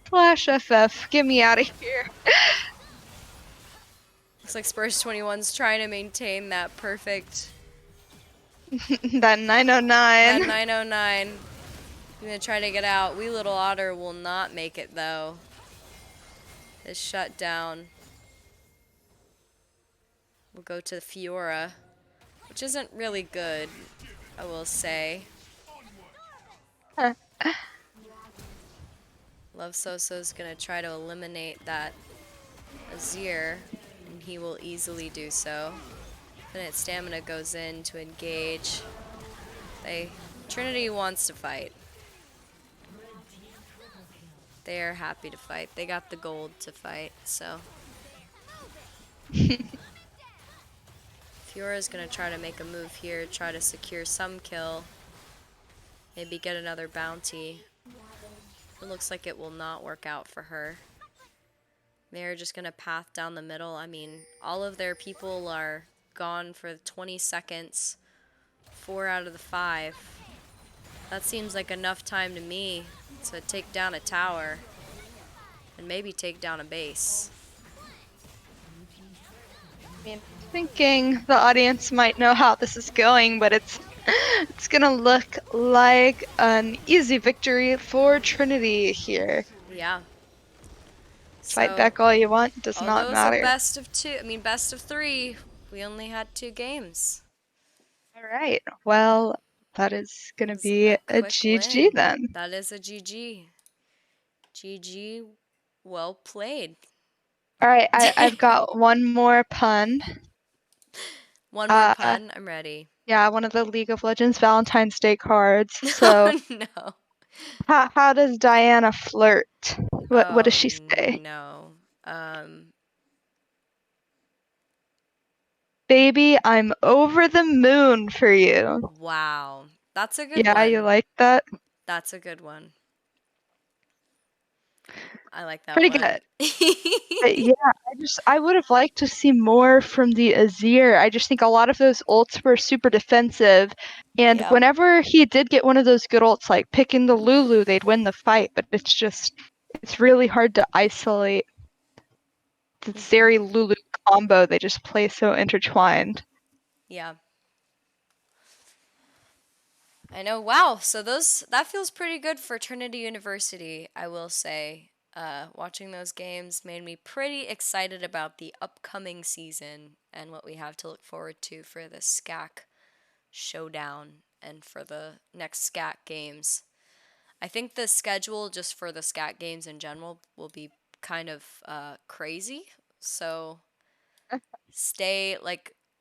slash FF, get me out of here. Looks like Spurs 21's trying to maintain that perfect That 909. that 909. I'm gonna try to get out. Wee Little Otter will not make it though. Is shut down. We'll go to Fiora, which isn't really good, I will say. Love Soso's gonna try to eliminate that Azir, and he will easily do so. Infinite Stamina goes in to engage. Trinity wants to fight. They are happy to fight. They got the gold to fight, so. Fiora's gonna try to make a move here, try to secure some kill. Maybe get another bounty. It looks like it will not work out for her. They're just gonna path down the middle. I mean, all of their people are gone for 20 seconds. 4 out of the 5. That seems like enough time to me to take down a tower and maybe take down a base. I mean, thinking the audience might know how this is going, but it's gonna look like an easy victory for Trinity here. Yeah. Fight So, back all you want, does not although it's a matter. best of 2, I mean best of 3, we only had 2 games. All right, well, that is It gonna was be a a quick GG win. then. That is a GG. GG, well played. All right, I've got one more pun. One more Uh, pun, I'm ready. yeah, one of the League of Legends Valentine's Day cards. So, Oh no. how does Diana flirt? What does Oh she say? no. Um, Baby, I'm over the moon for you. wow. That's a good Yeah, you one. like that? That's a good one. I like that Pretty one. good. But yeah, I would have liked to see more from the Azir. I just think a lot of those ults were super defensive, and Yep. whenever he did get one of those good ults, like picking the Lulu, they'd win the fight. But it's really hard to isolate the Mhm. Zeri Lulu combo. They just play so intertwined. Yeah. I know. Wow. So that feels pretty good for Trinity University, I will say. Watching those games made me pretty excited about the upcoming season and what we have to look forward to for the SCAC showdown and for the next SCAC games. I think the schedule just for the SCAT games in general will be kind of crazy. So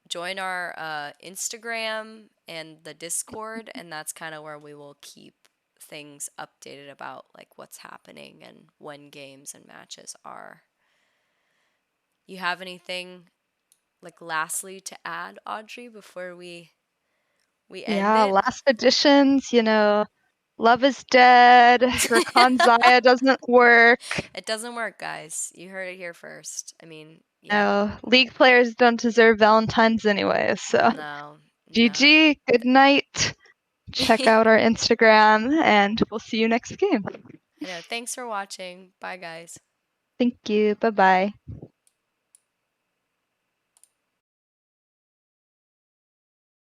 join our Instagram and the Discord, and that's kind of where we will keep things updated about like what's happening and when games and matches are. You have anything like lastly to add, Audrey, before we end Yeah, it? last editions, Love is dead. Rakan Zaya doesn't work. It doesn't work, guys. You heard it here first. I mean, yeah. No, League players don't deserve Valentine's anyway. So No, no. GG, good night. Check out our Instagram, and we'll see you next game. I know. Thanks for watching. Bye, guys. Thank you. Bye bye.